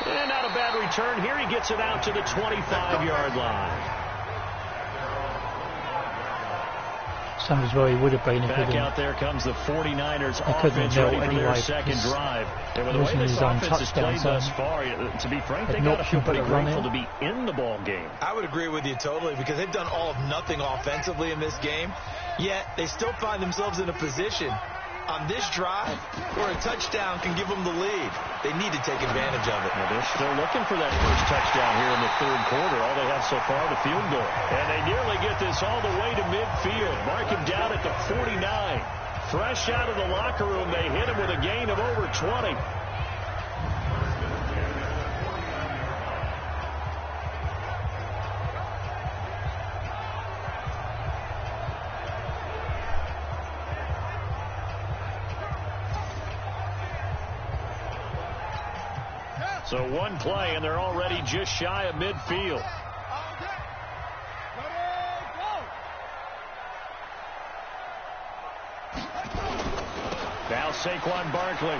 And not a bad return here. He gets it out to the 25-yard line. Sounds where he would have been if Back out there comes the 49ers offense ready for their second drive. And with the way this offense has played thus far, to be frank, they got to feel pretty grateful to be in the ball game. I would agree with you totally, because they've done all of nothing offensively in this game, yet they still find themselves in a position on this drive where a touchdown can give them the lead. They need to take advantage of it. Well, they're still looking for that first touchdown here in the third quarter. All they have so far, the field goal. And they nearly get this all the way to midfield. Mark him down at the 49. Fresh out of the locker room, they hit him with a gain of over 20. So one play, and they're already just shy of midfield. Now Saquon Barkley.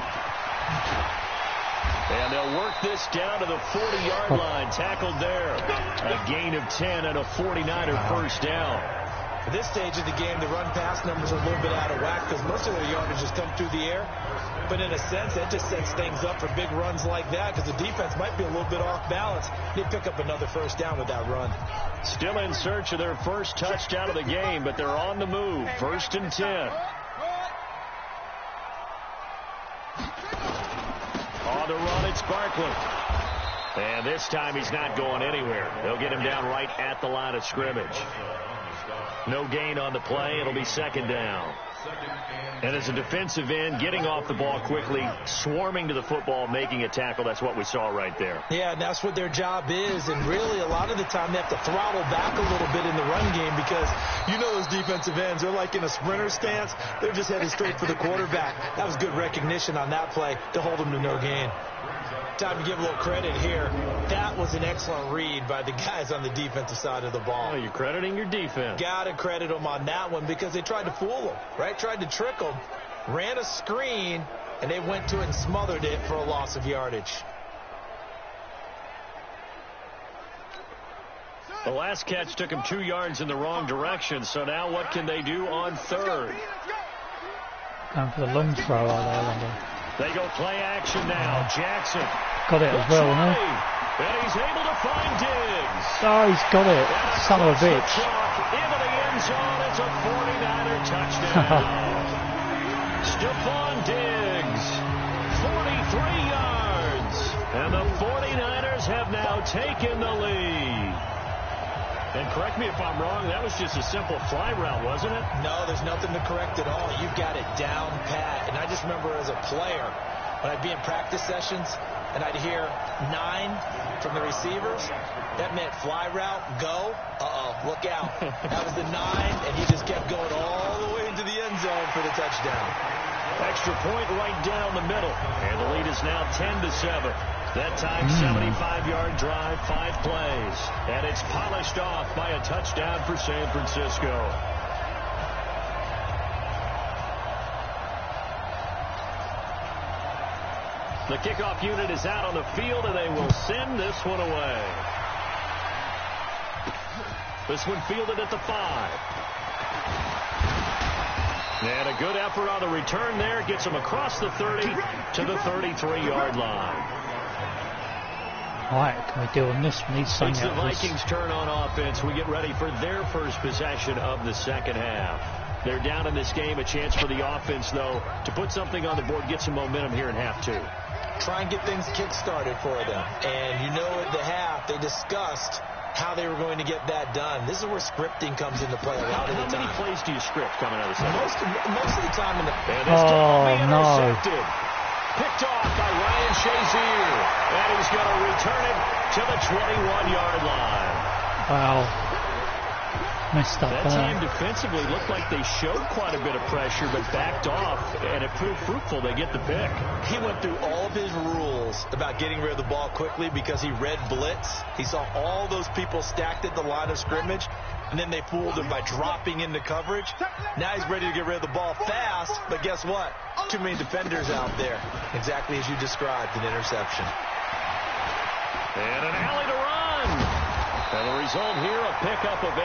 And they'll work this down to the 40-yard line. Tackled there. A gain of 10 and a 49er first down. At this stage of the game, the run-pass numbers are a little bit out of whack because most of their yardage has come through the air. But in a sense, that just sets things up for big runs like that, because the defense might be a little bit off balance. They pick up another first down with that run. Still in search of their first touchdown of the game, but they're on the move. 1st and 10. On the run, it's Barkley. And this time he's not going anywhere. They'll get him down right at the line of scrimmage. No gain on the play. It'll be second down. And as a defensive end, getting off the ball quickly, swarming to the football, making a tackle, that's what we saw right there. Yeah, and that's what their job is. And really, a lot of the time, they have to throttle back a little bit in the run game because you know those defensive ends, they're like in a sprinter stance. They're just headed straight for the quarterback. That was good recognition on that play to hold them to no gain. Time to give a little credit here. That was an excellent read by the guys on the defensive side of the ball. Oh, you're crediting your defense. Got to credit them on that one because they tried to fool them, right? Tried to trick them, ran a screen, and they went to it and smothered it for a loss of yardage. The last catch took him 2 yards in the wrong direction, so now what can they do on third? Going for the long throw, are they, I wonder? They go play action now. Jackson. Got it as well, hasn't he? And he's able to find Diggs. Oh, he's got it. Son of a bitch. Into the end zone. It's a 49er touchdown. Stephon Diggs, 43 yards. And the 49ers have now taken the lead. And correct me if I'm wrong, that was just a simple fly route, wasn't it? No, there's nothing to correct at all. You've got it down pat. And I just remember as a player, when I'd be in practice sessions, and I'd hear 9 from the receivers, that meant fly route, go. Look out. That was the 9, and he just kept going all the way into the end zone for the touchdown. Extra point right down the middle. And the lead is now 10-7. That time, 75-yard drive, 5 plays. And it's polished off by a touchdown for San Francisco. The kickoff unit is out on the field, and they will send this one away. This one fielded at the 5. And a good effort on the return there. Gets him across the 30 to the 33-yard line. All right, can we deal on this one? It's the Vikings' turn on offense. We get ready for their first possession of the second half. They're down in this game. A chance for the offense, though, to put something on the board, get some momentum here in half 2. Try and get things kick-started for them. And you know at the half, they discussed how they were going to get that done. This is where scripting comes into play a lot of the time. How many plays do you script coming out of the second? Most of the time in the... And no. Picked off by Ryan Shazier. And he's going to return it to the 21-yard line. Wow. Messed up that team defensively looked like they showed quite a bit of pressure, but backed off, and it proved fruitful. They get the pick. He went through all of his rules about getting rid of the ball quickly because he read blitz. He saw all those people stacked at the line of scrimmage, and then they fooled him by dropping into coverage. Now he's ready to get rid of the ball fast, but guess what? Too many defenders out there. Exactly as you described, an interception. And an alley to run. And the result here, a pickup of 8.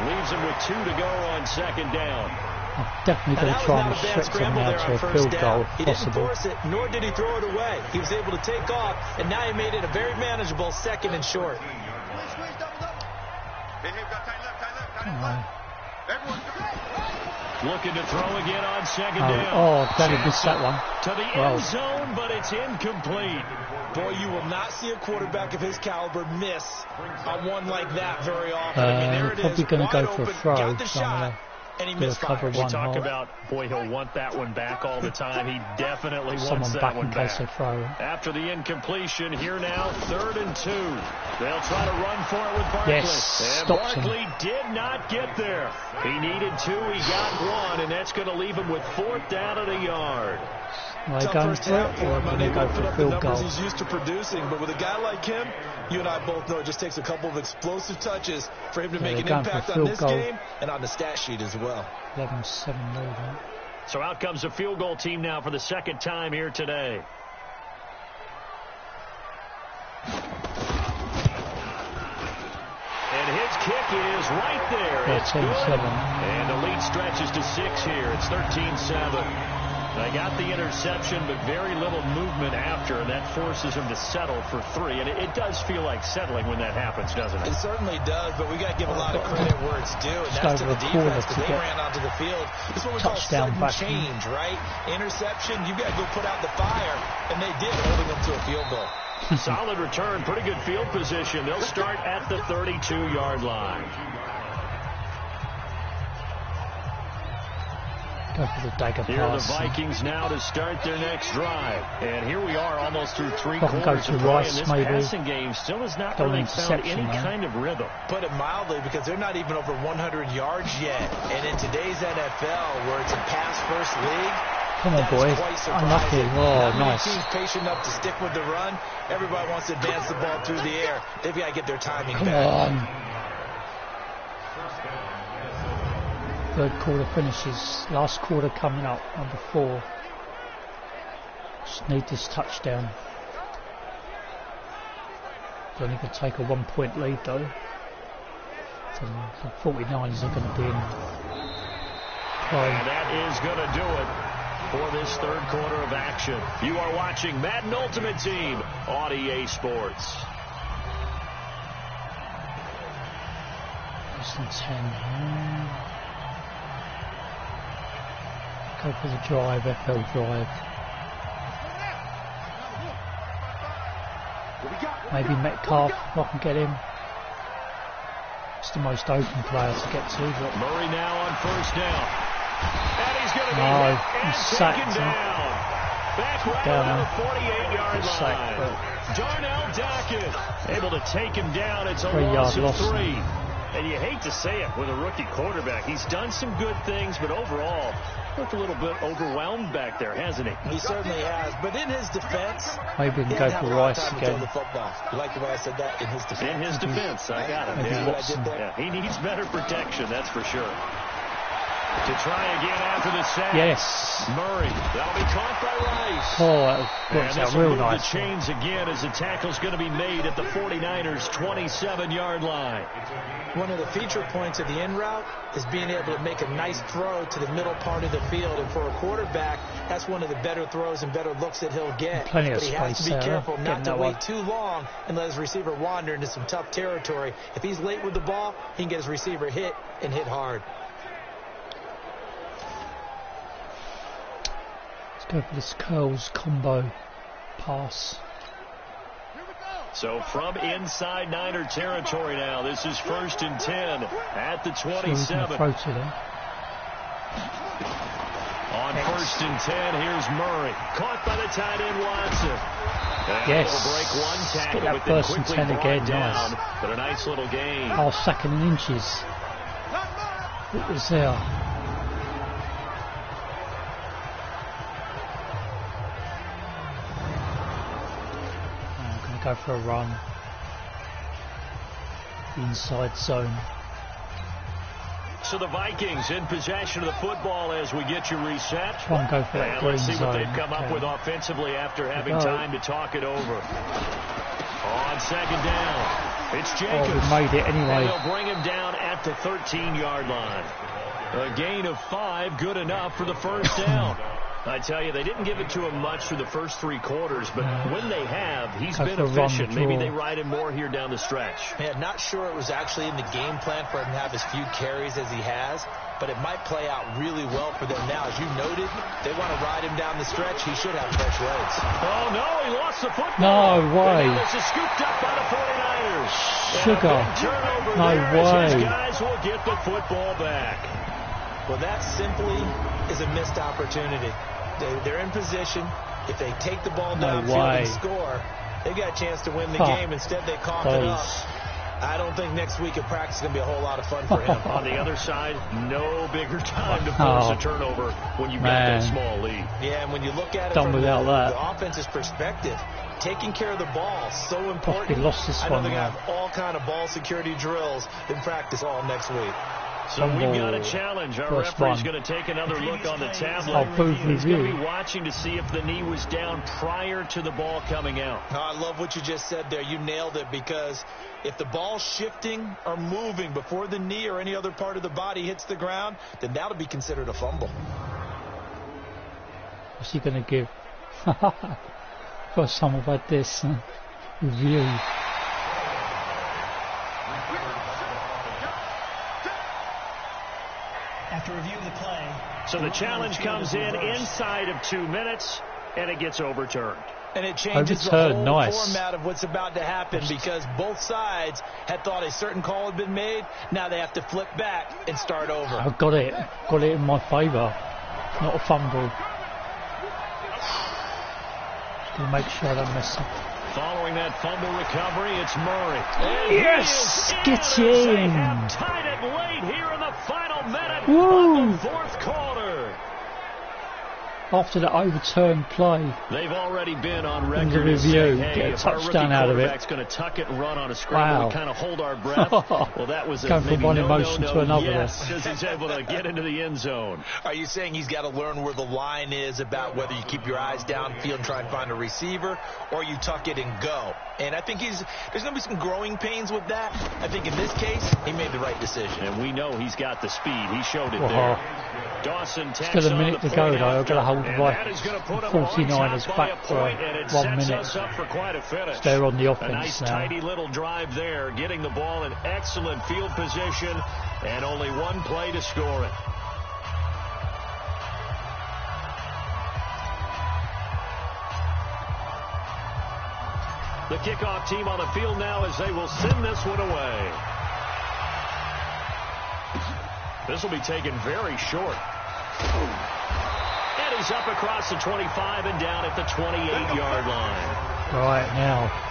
Leaves him with 2 to go on second down. I'm definitely going to try and stretch him now to a field goal if he possible. Didn't force it, nor did he throw it away. He was able to take off, and now he made it a very manageable 2nd and short. Looking to throw again on second down. Oh, Danny missed that one. To the end zone, but it's incomplete. Boy, you will not see a quarterback of his caliber miss on one like that very often. There probably going to go for a throw. Got the shot, and he misfired. We talk about, boy, he'll want that one back all the time. He definitely wants that one back. After the incompletion, here now, 3rd and 2. They'll try to run for it with Barkley. Yes, and Barkley did not get there. He needed 2, he got 1, and that's going to leave him with 4th down at a yard. Are they going for it, or are they going for a field goal? He's used to producing, but with a guy like him, you and I both know it just takes a couple of explosive touches for him to make an impact on this game and on the stat sheet as well. 11-7 lead. So out comes the field goal team now for the 2nd time here today. And his kick is right there. It's good. And the lead stretches to 6 here. It's 13-7. They got the interception, but very little movement after, and that forces him to settle for 3. And it does feel like settling when that happens, doesn't it? It certainly does, but we got to give a lot of credit where it's due, and that's to the defense, because they ran onto the field. This is what we call sudden change, right? Interception, you got to go put out the fire, and they did, holding them to a field goal. Solid return, pretty good field position. They'll start at the 32-yard line. Go Go for the dagger Here pass. are the Vikings now to start their next drive. And here we are almost through three Probably quarters go of to play, Rice, and this maybe. passing game still has not Don't really found interception, any though. kind of rhythm. Put it mildly, because they're not even over 100 yards yet. And in today's NFL, where it's a pass-first league, Come on, that is boy. quite Unlucky. surprising. Oh, Not many nice. teams patient enough to stick with the run. Everybody wants to advance the ball through the air. They've got to get their timing Come back. on. Third quarter finishes. Last quarter coming up. Number 4. Just need this touchdown. Only going to take a 1-point lead though. So the 49ers are going to be in play. And that is going to do it for this third quarter of action. You are watching Madden Ultimate Team on EA Sports. Less than 10. Go for the drive, FL drive. Maybe Metcalf, if I can get him. It's the most open player to get to. But Murray now on first down. And he's going to be no, hit and he's taken sacked. down. Back right Down. on the 48-yard Sacked, line. Darnell Dockett able to take him down. It's a 3-yard loss of loss. 3. And you hate to say it with a rookie quarterback. He's done some good things, but overall, looked a little bit overwhelmed back there, hasn't he? He certainly has. But in his defense, maybe we he can go didn't have for a lot of Rice time to throw again. the football. You like the way I said that? In his defense. In his defense, I got it. Maybe Yeah. Watson. Yeah, he needs better protection, that's for sure. To try again after the sack. Yes. Murray. That'll be caught by Rice. Oh, that And works this out will real move the nice. chains again as the tackle's going to be made at the 49ers' 27-yard line. One of the feature points of the in route is being able to make a nice throw to the middle part of the field. And for a quarterback, that's one of the better throws and better looks that he'll get. Plenty of but he has to space be there, careful getting not to that wait one. too long and let his receiver wander into some tough territory. If he's late with the ball, he can get his receiver hit and hit hard. Let's go for this curls combo pass. So from inside Niner territory now, this is 1st and 10 at the So we can 27. throw to them. On 1st and 10, here's Murray. Caught by the tight end Watson. And Yes. It'll break one Let's tackle, get that but then 1st and quickly 10 brought again. down. Nice. But a nice little gain. Oh, 2nd and inches. It was there. I'm going to go for a run. Inside zone. So the Vikings in possession of the football as we get you reset. Try and go for that And green let's see what zone. they've come up Okay. with offensively after having go. time to talk it over. On 2nd down, it's Oh, Jacobs. we made it And anyway. they'll bring him down at the 13-yard line. A gain of 5, good enough for the first down. I tell you, they didn't give it to him much through the first 3 quarters, but when they have, he's Go been for a run, efficient. Maybe draw. they ride him more here down the stretch. Man, not sure it was actually in the game plan for him to have as few carries as he has, but it might play out really well for them now. As you noted, they want to ride him down the stretch. He should have fresh legs. Oh, no, he lost the football. No way. And now this is scooped up by the 49ers. Sugar. And a big turnover No there as his way. guys will get the football back. Well, that simply is a missed opportunity. They're in position. If they take the ball No downfield way. and score, they've got a chance to win the Huh. game. Instead, they cough it up. Close. I don't think next week at practice is going to be a whole lot of fun for him. On the other side, no bigger time to force Oh. a turnover when you've got Man. that small lead. Yeah, and when you look at it Done from without the that. offense's perspective, taking care of the ball so important. He lost this I know one they're going now. to have all kind of ball security drills in practice all next week. So we've got a Fumble. challenge. Our First referee's one. going to take another look on the tablet. I'll prove He's going to review. be watching to see if the knee was down prior to the ball coming out. No, I love what you just said there. You nailed it, because if the ball's shifting or moving before the knee or any other part of the body hits the ground, then that'll be considered a fumble. What's he going to give? First time I've had this review. After reviewing the play, So the challenge comes in inside of 2 minutes, and it gets overturned. And it changes the Overturned, whole nice. format of what's about to happen, because both sides had thought a certain call had been made. Now they have to flip back and start over. I got it in my favour. Not a fumble. Just going to make sure I don't mess up. Following that fumble recovery, it's Murray. And Yes! Get in! They have tied it late here in the final minute Woo! of the fourth quarter. After that overturned play, They've already been on in the record as review, saying, hey, get a if our rookie touchdown out of it. quarterback's going to tuck it and run on a scramble, Wow. we kind of hold our breath. Well, that was Go from one emotion to another. Yes, as he's able to get into the end zone. Are you saying he's got to learn where the line is about whether you keep your eyes downfield and try and find a receiver, or you tuck it and go? And I think there's going to be some growing pains with that. I think in this case, he made the right decision. And we know he's got the speed. He showed it Wow. there. Dawson Still a minute to go though. I've got to hold the Vikings 49ers back for 1 minute. They're on the A offense nice now. tidy little drive there, getting the ball in excellent field position, and only one play to score it. The kickoff team on the field now as they will send this one away. This will be taken very short. And he's up across the 25 and down at the 28-yard line. Right now.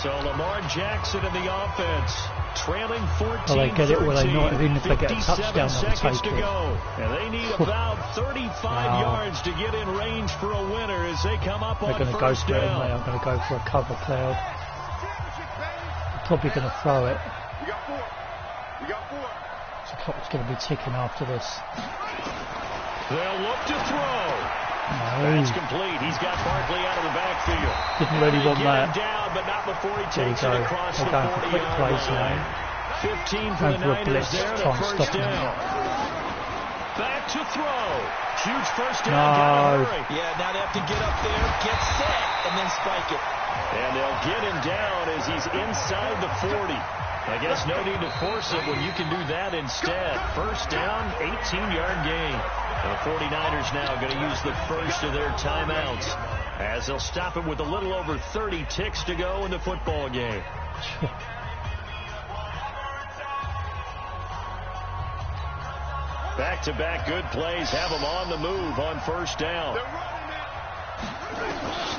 So Lamar Jackson in the offense, trailing 14-13. Well, they get it, well, they not, even if they get a touchdown, they'll seconds take to it. go. And they need about 35 Wow. yards to get in range for a winner as they come up They're on going to go first for it, down. mate. I'm going to go for a cover cloud. They're probably going to throw it. We got four. The clock's going to be ticking after this. They'll look to throw. No, That's complete. He's got Barkley out of the backfield. didn't really want Get him that. down, but not before he There you takes go. it across They're the going for quick 40-yard plays line. now. 15 for Going the for a Niners blitz, there, the try and first stop him. down. Back to throw. Huge first down. No. Gotta hurry. Yeah, now they have to get up there, get set, and then spike it. And they'll get him down as he's inside the 40. I guess no need to force it when you can do that instead. First down, 18-yard gain. And the 49ers now going to use the first of their timeouts as they'll stop it with a little over 30 ticks to go in the football game. Back-to-back good plays have them on the move on first down.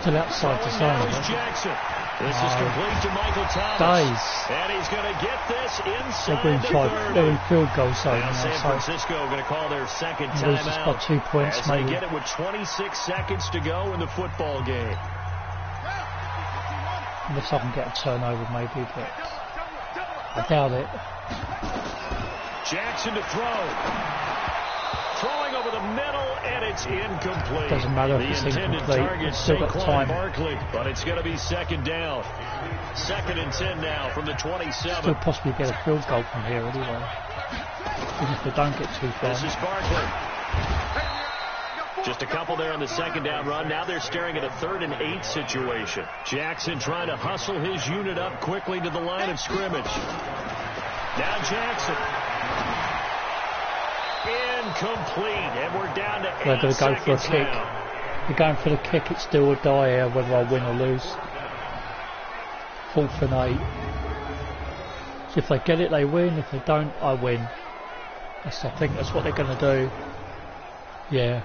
Still outside the Now zone. is Huh? Jackson. This is complete to Michael Thomas. Days. And he's going to get this They're inside in the 30. they're in field goal zone Now now, San so Francisco going to call their second loses by timeout 2 points, as they maybe. get it with 26 seconds to go in the football game. Unless I can get a turnover, maybe, but I doubt it. Jackson to throw. Throwing over the middle, and it's incomplete. Doesn't matter if the it's intended incomplete, target, it's still got Saquon time. Barkley, but it's going to be second down. Second and 10 now from the 27. Still possibly get a field goal from here anyway. Even if they don't get too far. This is Barkley. Just a couple there on the second down run. Now they're staring at a 3rd and 8 situation. Jackson trying to hustle his unit up quickly to the line of scrimmage. Now Jackson. Incomplete. And we're down to 8 They're going to go for a seconds kick. now. They're going for the kick. It's still or die here, whether I win or lose. 4th and 8. So if they get it, they win. If they don't, I win. I think that's what they're going to do. Yeah.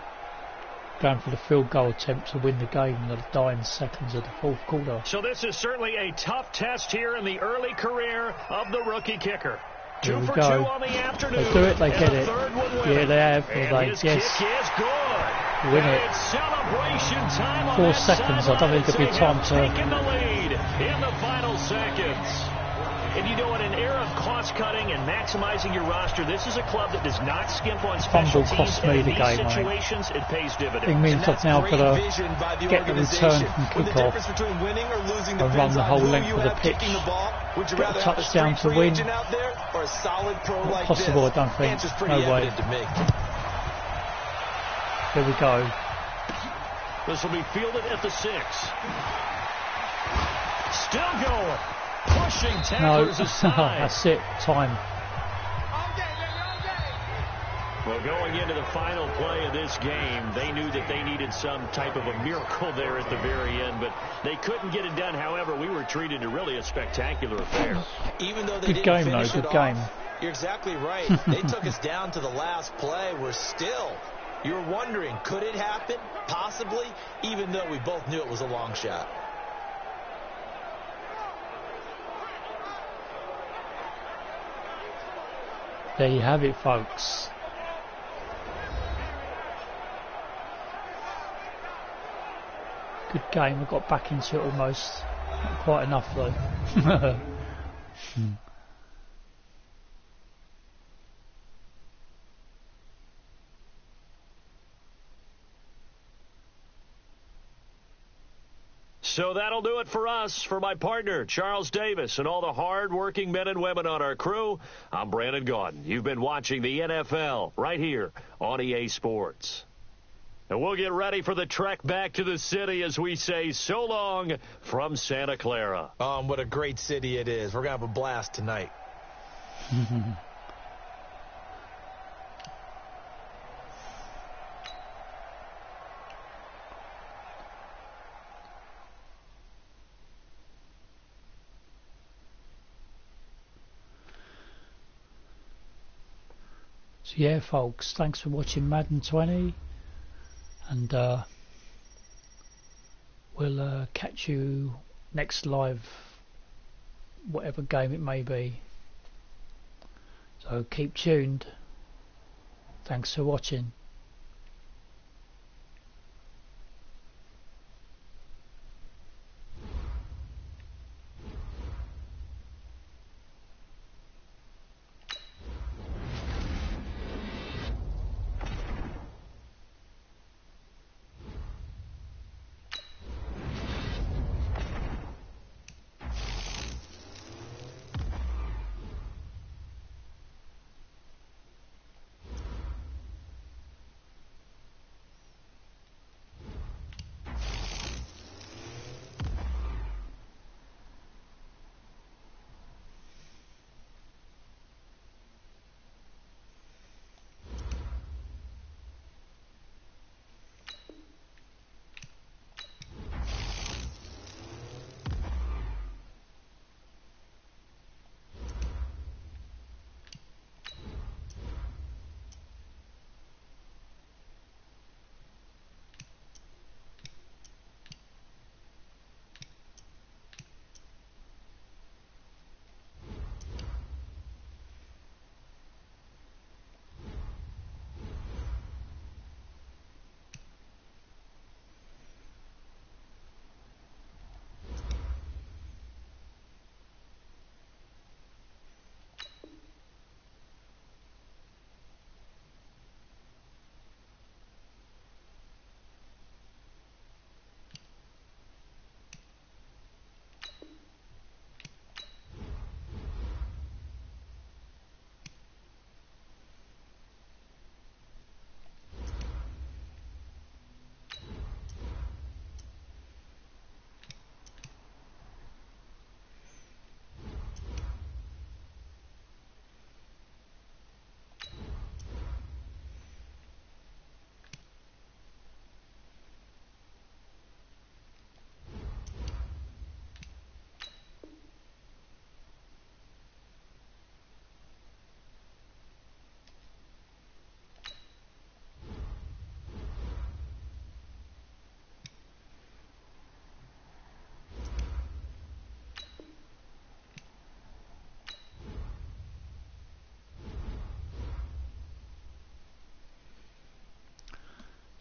Going for the field goal attempt to win the game in the dying seconds of the fourth quarter. So this is certainly a tough test here in the early career of the rookie kicker. 2 for 2 on the afternoon. They do it, they get the it. third one winning. Yeah, they have. And his Yes. kick is good. Win it. It's celebration time on 4 that seconds. I don't think it'll be sideline. time They to. have taken the lead in the final seconds. And you know, in an era of cost-cutting and maximizing your roster, this is a club that does not skimp on special Fumble teams. cost me And in the these game, mate. situations, it pays It dividends. means I've now got to get the return from When the kickoff difference between winning or losing and run depends the on whole who length you of the have pitch. kicking the ball. Would you Get a rather have a touchdown street to free win. agent out there or a solid pro like Possible, this? I don't think. Answer's pretty No way. evident to me. Here we go. This will be fielded at the 6. Still going. Pushing No, tacklers aside. that's it. Time. Well, going into the final play of this game, they knew that they needed some type of a miracle there at the very end, but they couldn't get it done. However, we were treated to really a spectacular affair. Even though they Good didn't game, though. finish Good it game. off, You're exactly right. They took us down to the last play. You're wondering, could it happen? Possibly, even though we both knew it was a long shot. There you have it, folks. Good game. I got back into it almost. Not quite enough though. So that'll do it for us. For my partner, Charles Davis, and all the hard-working men and women on our crew, I'm Brandon Gaudin. You've been watching the NFL right here on EA Sports. And we'll get ready for the trek back to the city as we say so long from Santa Clara. What a great city it is. We're going to have a blast tonight. So yeah, folks, thanks for watching Madden 20, and we'll catch you next live, whatever game it may be. So keep tuned. Thanks for watching.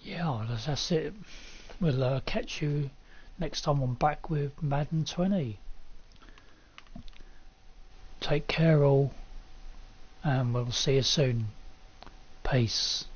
Yeah, that's it. We'll catch you next time I'm back with Madden 20. Take care all, and we'll see you soon. Peace.